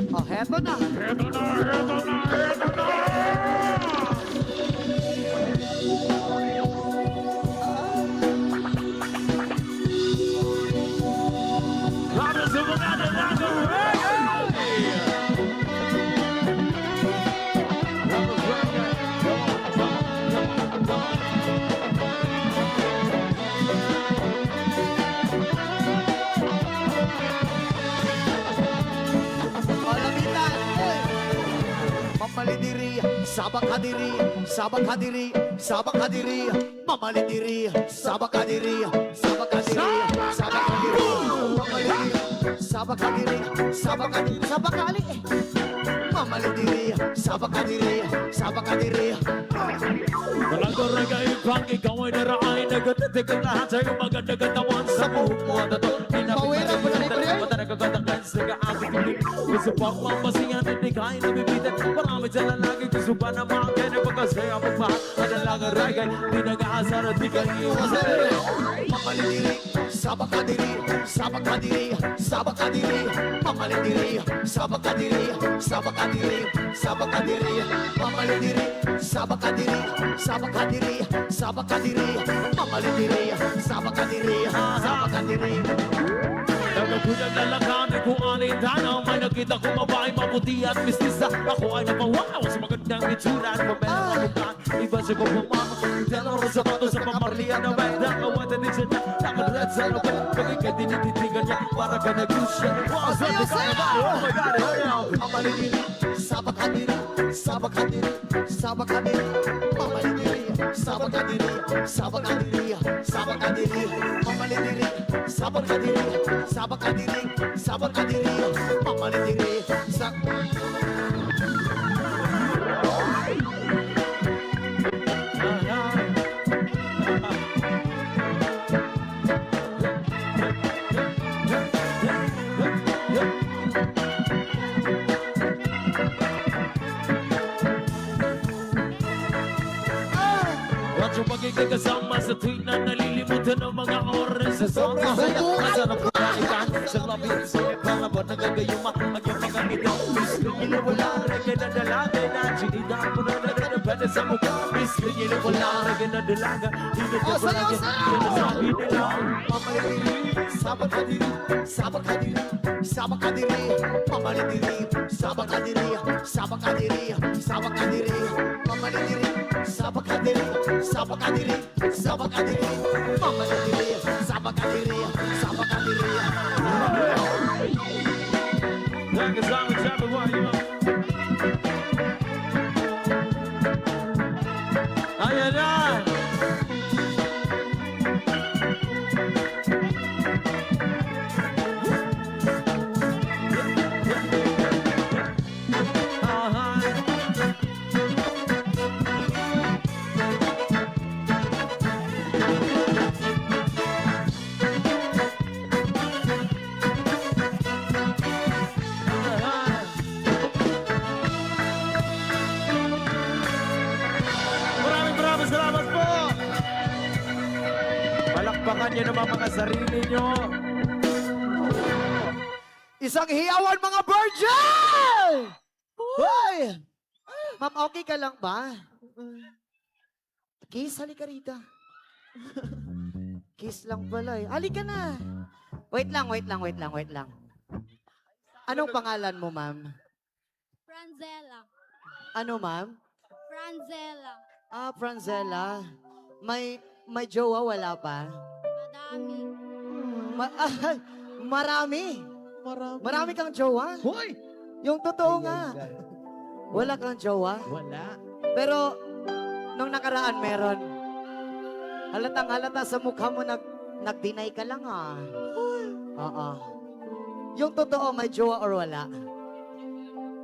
Oh, heto na. Sabak hadiri, sabak hadiri, sabak hadiri, mamalidiri, sabak hadiri, sabak hadiri, sabak hadiri, mamalidiri, sabak hadiri, sabak hadiri, sabak hadiri. Mamalidiri, sabakadiri, sabakadiri. Walang karagay pang ikaw ay naraay. Nagatitig ang lahat sa'yo maganda katawan sa buhok mo na to. Pawira pa na libre. Mata nagkakatakan sa kaagit ulit. Gusto pa mamasingan, hindi kaya nabibitin. Marami sa lalaki, gusto pa na makakaya. Pagkasaya magmahal, at ang langaragay. Di nag-aasar at di ka iiwasan. Mamalidiri, sabakadiri, sabakadiri, sabakadiri. Mamalidiri, sabakadiri, sabakadiri, sabakadiri. Mamalidiri, sabakadiri, sabakadiri, sabakadiri. Mamalidiri, sabakadiri, sabakadiri. Nagpunyag na lakanin kung alin tanaw. May nakita kong babae maputi at mistisa. Ako ay napawaw sa magandang itsura at pabela malukan. Iba siya kong pumama. Dalawa sa bato sa pamarlian na may nakawatan din siya na nakalat sa lupa. Pagay ka tinititigan niya para ka nag-usya. Wow, sa sayo! Oh my God, Mamalidiri, sabakadiri, sabakadiri, sabakadiri. Mamalidiri, sabakadiri, sabakadiri, sabakadiri. Mamalidiri, sabakadiri, sabakadiri, sabakadiri. Mamalidiri, At yung pagiging kasama sa tuwing na nalilimutan ng mga oras sa song na saya. Masarap na ikan sa labing sa ipang na ba nagagayuma ang iyong mga ngito. Miski wala reggae na dalaga na chinida ko na nagdadapenda sa mukha. Miski wala reggae na dalaga hindi ka palagi sinasabi nila. Mamalidiri, sabakadiri, sabakadiri, sabakadiri. Mamalidiri, sabakadiri, sabakadiri, sabakadiri. Mamalidiri, sabakadiri, sabakadiri, sabakadiri. Mamalidiri, sabakadiri, sabakadiri. Yan kasama sa buhay mo. Ayan na! Maraming salamat po! Palakpakan niyo naman mga sarili niyo. Isang hiyawan mga virgin! Hoy! Ma'am, okay ka lang ba? Kiss, halika rito. Kiss lang pala eh. Halika na. Wait lang. Anong pangalan mo, ma'am? Franzella. Ano, ma'am? Franzella. Ah, Franzella. May jowa, wala pa? Madami. Marami. Marami kang jowa? Hoy! Yung totoo nga. Wala kang jowa? Wala. Pero, nung nakaraan meron. Halatang halata sa mukha mo nag-deny ka lang ah. Oo. Yung totoo, may jowa or wala?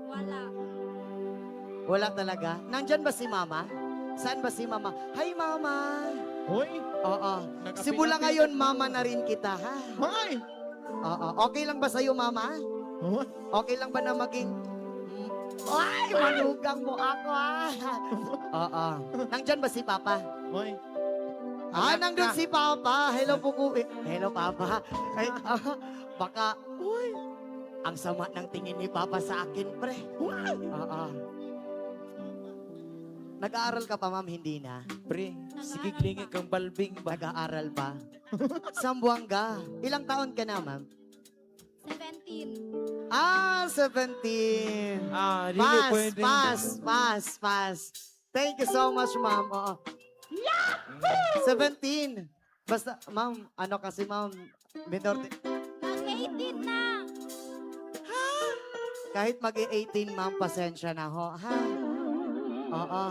Wala. Wala talaga. Nandyan ba si mama? Saan ba si mama? Hi mama! Hoy! Oo. Nag-api-api. Simula ngayon, mama na rin kita ha. Hoy! Oo. Okay lang ba sa'yo mama? Hoy! Okay lang ba na maging... Ay, manugang mo ako ah. Oo. Nandyan ba si papa? Hoy! Nandun si Papa. Hello, Pugu. Hello, Papa. Ay, baka, ang sama ng tingin ni Papa sa akin, pre. Oo. Nag-aaral ka pa, ma'am? Hindi na. Pre, sige klingin kang balbing ba? Nag-aaral pa. Sambuanga. Ilang taon ka na, ma'am? 17. 17. Hindi pwede. Pass. Thank you so much, ma'am. Oo. 17. Basta, ma'am, ano kasi, ma'am, minor... Mag-18 na. Kahit mag-18, ma'am, pasensya na ho. Ha? Oo.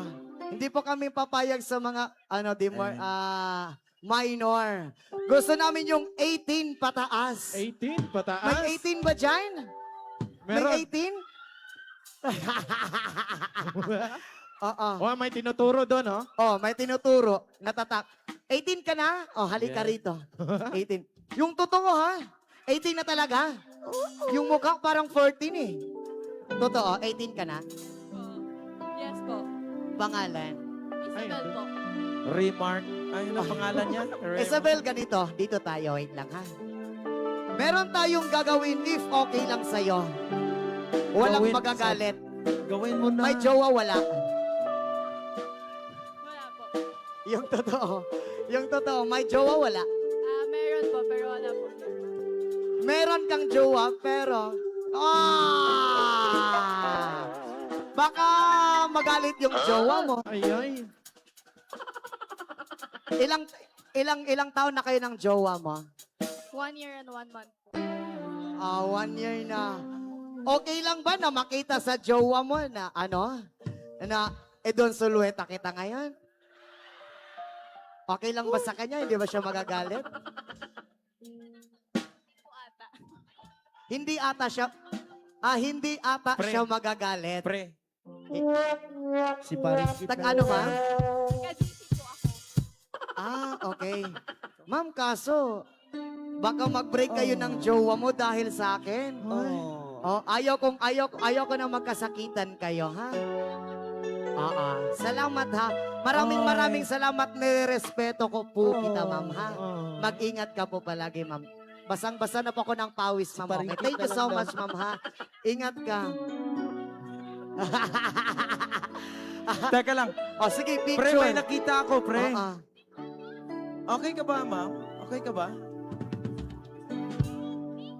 Hindi po kami papayag sa mga, minor. Gusto namin yung 18 pataas. 18 pataas? May 18 ba dyan? Meron. May 18? Oo. Oh, may tinuturo doon, oh. Oh, may tinuturo. Natatak. 18 ka na? Oh, halika Yeah. rito. 18. Yung totoo ha? 18 na talaga? Yung mukha parang 14 eh. Totoo, 18 ka na? Yes po. Pangalan? Isabel po. Remark. Ay, ano pangalan niya? Isabel, ganito. Dito tayo. Wait lang ha. Meron tayong gagawin if okay lang sa'yo. Walang Gawin magagalit. Gawin mo na. May jowa, wala. Wala po. Yung totoo. Yung totoo, may jowa, wala. Meron po, pero wala po. Meron kang jowa, pero... Baka magalit yung jowa mo. Ay. Ilang taon na kayo ng jowa mo? 1 year and 1 month po. 1 year na. Okay lang ba na makita sa jowa mo na Don Sulueta kita ngayon? Okay lang ba sa kanya? Hindi ba siya magagalit? Po ata. Hindi ata siya... hindi ata Pre. siya magagalit. Pre. Si Paris. Ano ba? Kadisi po ako. Okay. Ma'am, kaso, baka mag-break kayo ng jowa mo dahil sa akin. Ayaw ko na magkasakitan kayo, ha? Salamat, ha? Maraming salamat. Nirespeto ko po kita, ma'am, ha? Mag-ingat ka po palagi, ma'am. Basang-basa na po ako ng pawis, ma'am. Okay? Thank you so much, ma'am, ha? Ingat ka. Teka lang. Sige, Pre, picture. may nakita ako, pre. Oo. Okay ka ba, ma'am? Okay ka ba?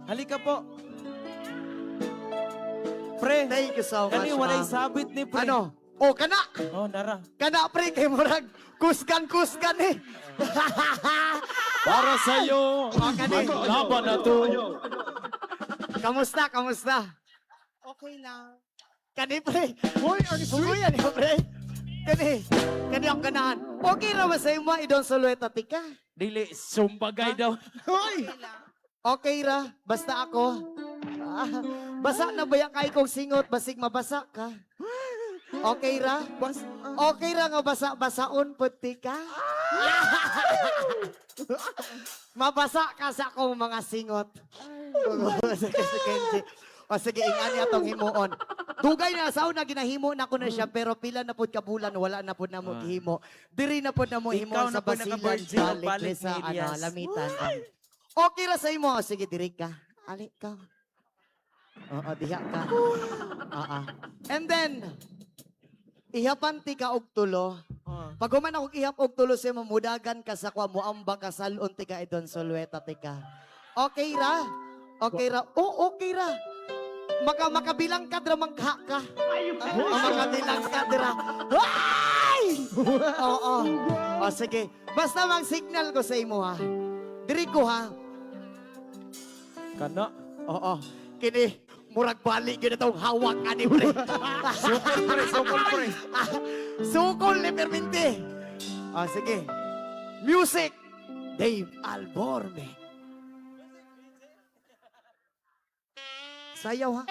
Halika po. Pre. Thank you so much, Kani, walay ma'am. sabit ni pre. Ano? Kana! Oh, nara. Kana, pre, kay Murag. Kuskan eh. Para sa'yo. Kani. Laban na to. Kamusta? Okay lang. Kani, pre. Hoy, yan, pre. Kani ang ganahan. Okay na ba sa'yo mo, Idon Sulueta, tika? Dili, sumbagay daw. Hoy! Okay ra, basta ako. Basa na ba yan kay kong singot, basig mabasa ka? Okay ra? Okay ra nga basa-basaon puti ka? Mabasa ka sa akong mga singot. Sige, ingani atong himuon. Dugay na sa una ginahimo na ko na siya pero pila na pud ka bulan wala na pud na mo gihimo. Diri na pud na mo himo Ikaw sa na po Basilan naka-virgin, balik balik sa ni Elias. lamitan. Okay ra sa imo. Sige, diri ka. Ali ka. Diha ka. And then ihapanti ka og tulo. Pag human akong ihap og tulo sa mamudagan ka sa kwa muamba ka salon ti ka Idon Sulueta tika. Okay ra? Okay ra? Okay ra. Makabilang ka dra mangha ka. Makabilang ka dra. Ay! Oo. Sige. Basta mang signal ko sa imo ha. Diri ko ha. Kana. Oo. Kini murag balik yun itong hawak ka ni pre. Sukol pre. Sukol ni Perminti. Sige. Music. Dave Alborme. Sayaw ha.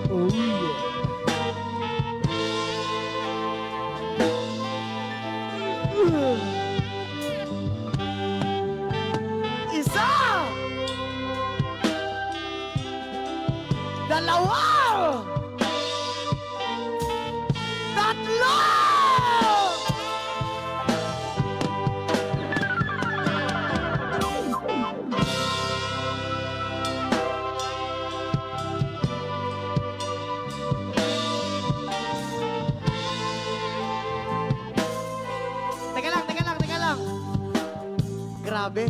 Oh yeah. Isa! Dalawa! Tatlo! Teka lang. Grabe.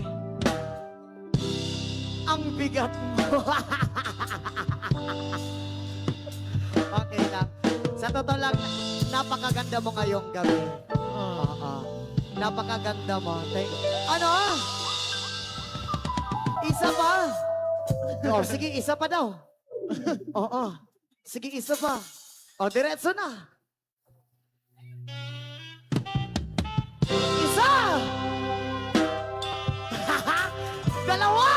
Ang bigat mo. Okay lang. Sa totoo lang, napakaganda mo ngayong gabi. Napakaganda mo. Ano? Isa pa? Sige, isa pa daw. Sige, isa pa. Diretso na. Isa! Dalawa!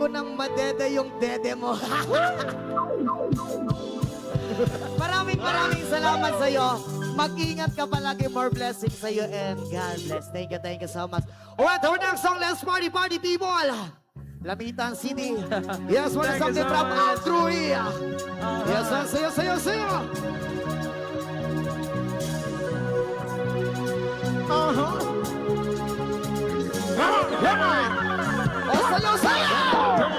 nang madede yung dede mo. Maraming salamat sa iyo. Mag-ingat ka palagi. More blessings sa iyo and God bless. Thank you so much. Alright, our next song, let's party people. Lamitan City. Yes, what is something from Andrew here. Yes, say you. Oh, sayo!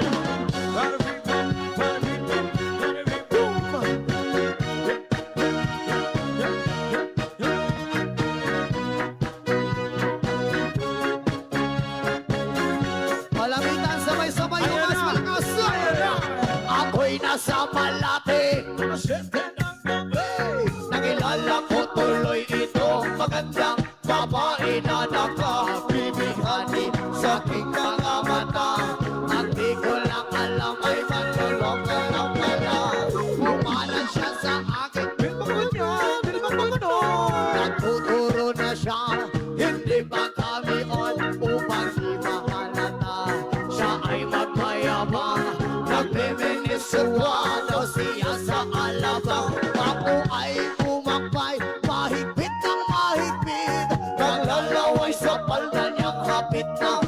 Malamitan, sabay-sabay yung mas malakas. Ako'y nasa Malate. Nakilala ko tuloy ito. Magandang babae na nakabibigani sa aking mga mata. At di ko lang alam ay manloloko lang pala. Lumanan siya sa akin. Nagtuturo na siya. Hindi ba kami on upang imahalata? Siya ay magmayabang. Nagbibiniswado siya sa alabang. Ako ay umakbay. Mahigpit ng mahigpit. Naglalaway sa palda niyang hapit ng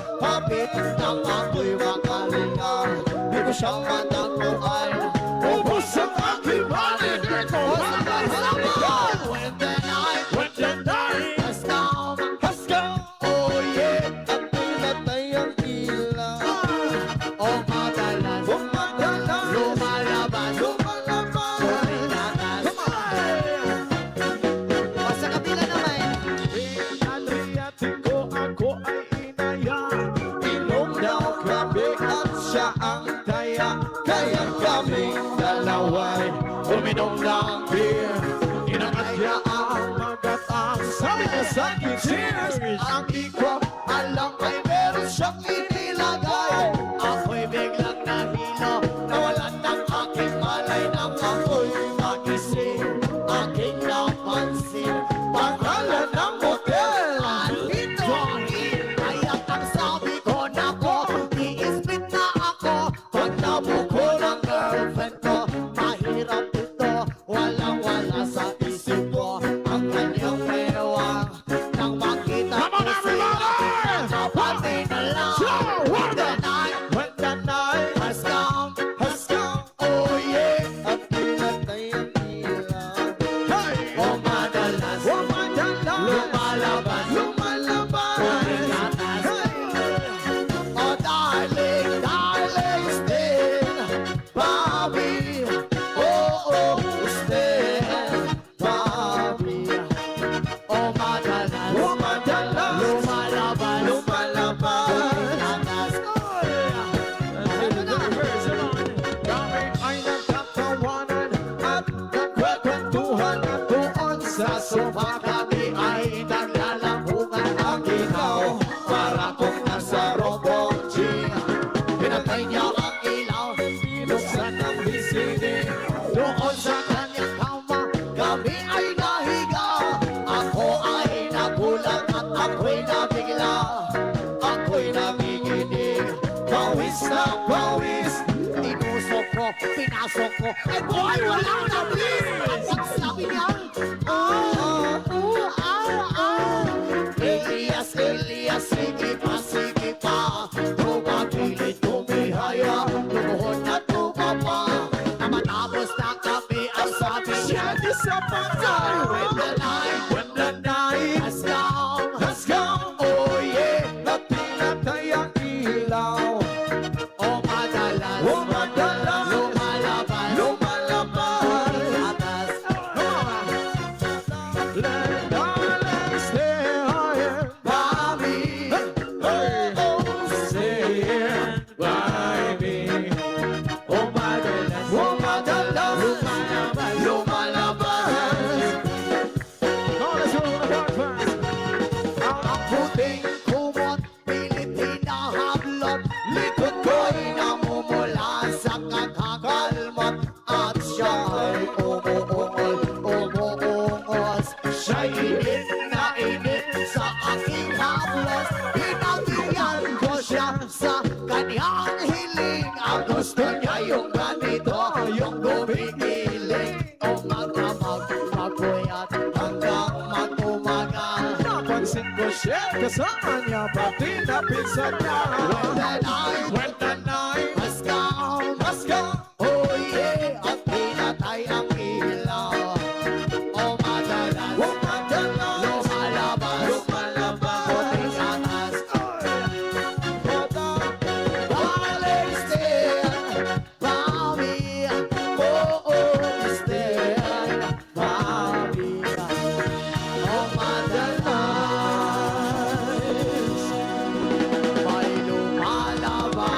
ako'y makalinga. Di ko siyang matagpuan. Ubus ang aking money. When the night has come, oh yeah, at pinatay ang ilaw. Oh madalas, lumalabas, lumitatas. O sa kabila naman, Adriatico, ako ay inaya. Ilong daw kami at siya ang kaya. Kaya kaming dalaway uminom ng beer. Inakaya ang magataang sabi niya sa akin, cheers! ang di ko alam ay meron siyang inilagay. Ako'y biglang nahilo, nawalan ng aking malay nang ako'y magising. Aking napansin, pangalan ng hotel. Andito, kaya't ang sabi ko nako, i-split na ako. Pag nabuko ng girlfriend ko, mahirap ito, walang-wala sa isip ko. Ang kanyang perewang, nang makita ko siya, kapatay na lang. When the night has come, oh yeah, at pinatay ang ilaw. Oh madalas, lumalabas, lumitatas. Oh darling, stand by me. Oh, stand by me. Oh madalas, lumalabas, lumitatas. Kami ay nagtatawanan at nagkwekwentuhan at doon Sa sofa kami ay naglalampungan ang ikaw. Para kung nasa robot G. Pinatay niya ang ilaw, binuksan ang bisini. Doon sa kanyang kama, kami ay nahiga. Ako ay nagulat at ako'y nabigla. Ako'y nagiginig, pawis na pawis. Inusok ko, pinasok ko, ay boy, wala na please! At pagsabi niya, Elias, sige pa. Tumagilid, tumihaya, lumuhod na tumapa. Na matapos na kami ang sabi niya, sa patay. when the night has come, oh yeah, Na pinatay ang ilaw. oh madalas, lumalabas, lumitatas. Darling, stay higher. Mami, Stand by me. Oh, madalas, lumalabas, yung ganito, yung gumigiling. Umaga magpapuyat hanggang mag-umaga. Napansin ko siya, kasama niya, pati na pinsan niya. When the night has come, oh yeah, at pinatay ang ilaw. Oh, madalas, lumalabas, puting atas. Balik still, mami, oh, still, mami. Oh, madalas, may lumalabas,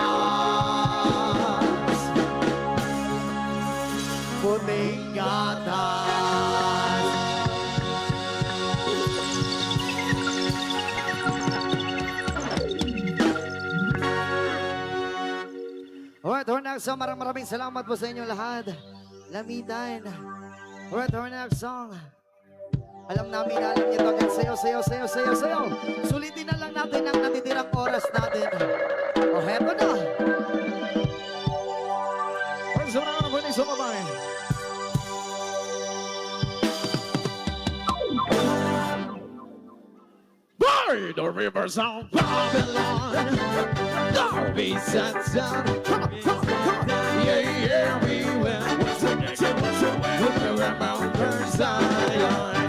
puting gatas. Alright, our next song, maraming salamat po sa inyo lahat. Lamitan. Alright, our next song. Alam namin na alam niyo ito. Again, sayo. Sulitin na lang natin ang natitirang oras natin. O, heto na. Sa mga naman ay sumabay. By the rivers of Babylon, the beasts and sound. Yeah, we will. Look around Mount Zion.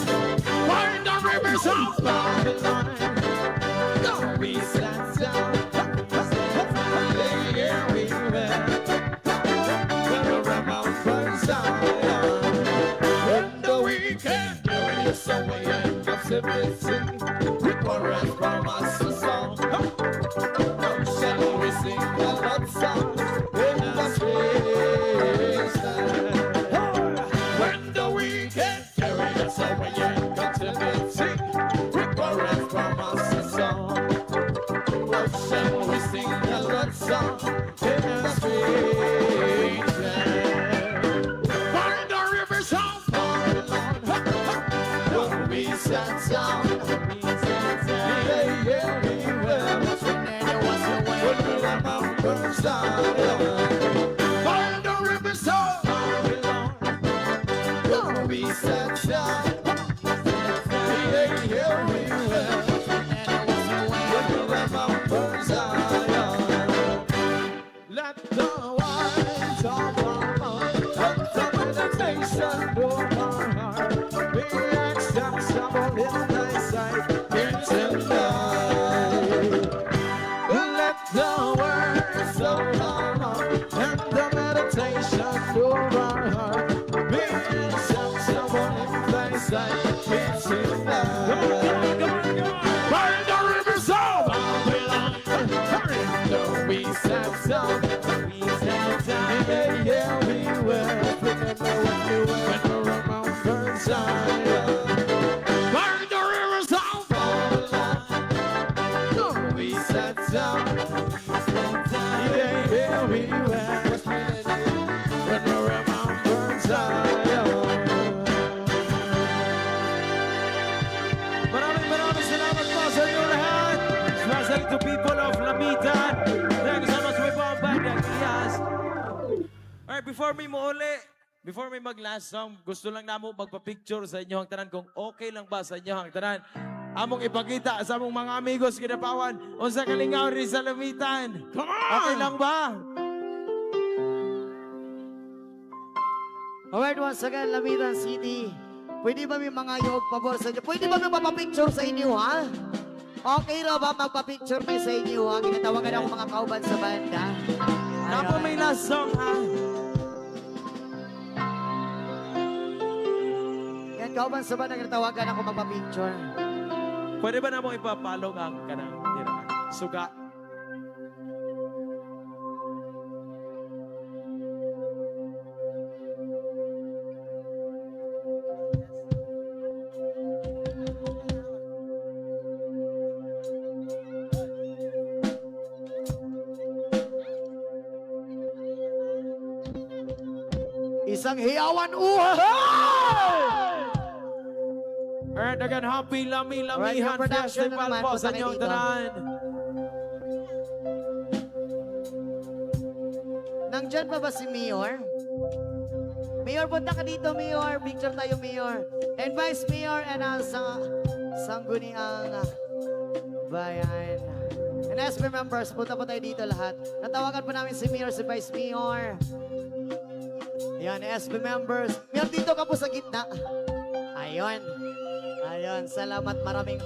By the rivers of Babylon, the beasts and sound. Yeah, we will. Look around Mount Zion. When the weekend carries us away and comes everything. Chorus from us a song. Shall we sing a love song in the streets? When the weekend carries us away and comes to be sing. Chorus from us a song. Shall we sing a love song in the streets? By the rivers of Babylon, don't be sad sound. By the rivers of Babylon, don't be sad, here we will. Let the winds of our heart and the meditation of our heart be acceptable in thy sight. It's tonight. Let the words of our heart and the meditation of our heart be acceptable in thy sight. It's tonight. By the rivers of Babylon, don't be sad, yeah, we will. Remember when we went around Mount Zion. By the rivers of Babylon, don't be sad, yeah, we will. When we're around Mount Zion. Maraming salamat po sa inyo lahat. Especially to people of Lamitan. Thank you so much, my Bombay, Elias. Alright, before may mag-last song, gusto lang namo magpa-picture sa inyo ang tanan kung okay lang ba sa inyo ang tanan. Among ipakita sa among mga amigos kinapawan unsa kalingaw rin sa Lamitan. Come on! Okay lang ba? Alright, once again, Lamitan City. Pwede ba may mga yog pabor sa inyo? Pwede ba may mapapicture sa inyo, ha? Okay raw ba magpapicture may sa inyo, ha? Ginatawagan ako mga kauban sa banda. Napo may last song, ha? Yan, kauban sa banda, ginatawagan ako magpapicture. Pwede ba namang ipapalong ang kanang suga? Isang hiyawan Alright, again, happy Lami-Lamihan Alright, yung production Festival naman, po punta sa kayo inyong dito. tanan. Nang Nandyan pa ba si Mayor? Mayor, punta ka dito, Mayor. Picture tayo, Mayor. And Vice Mayor and sa Sangguniang Bayan. And SB members, punta po tayo dito lahat. Natawagan po namin si Mayor, si Vice Mayor. Ayan, SB members. Mayor, dito ka po sa gitna. Ayun. Ayun, salamat maraming.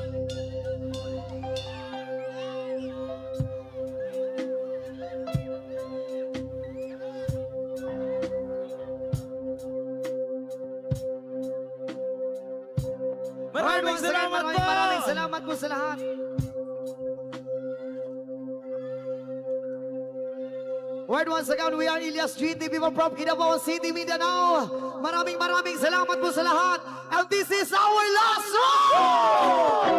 Maraming salamat po! Maraming salamat po sa lahat. Word once again, we are Ilyas Street TV from Kinabaw City, Mindanao. Maraming salamat po sa lahat. And this is our last song!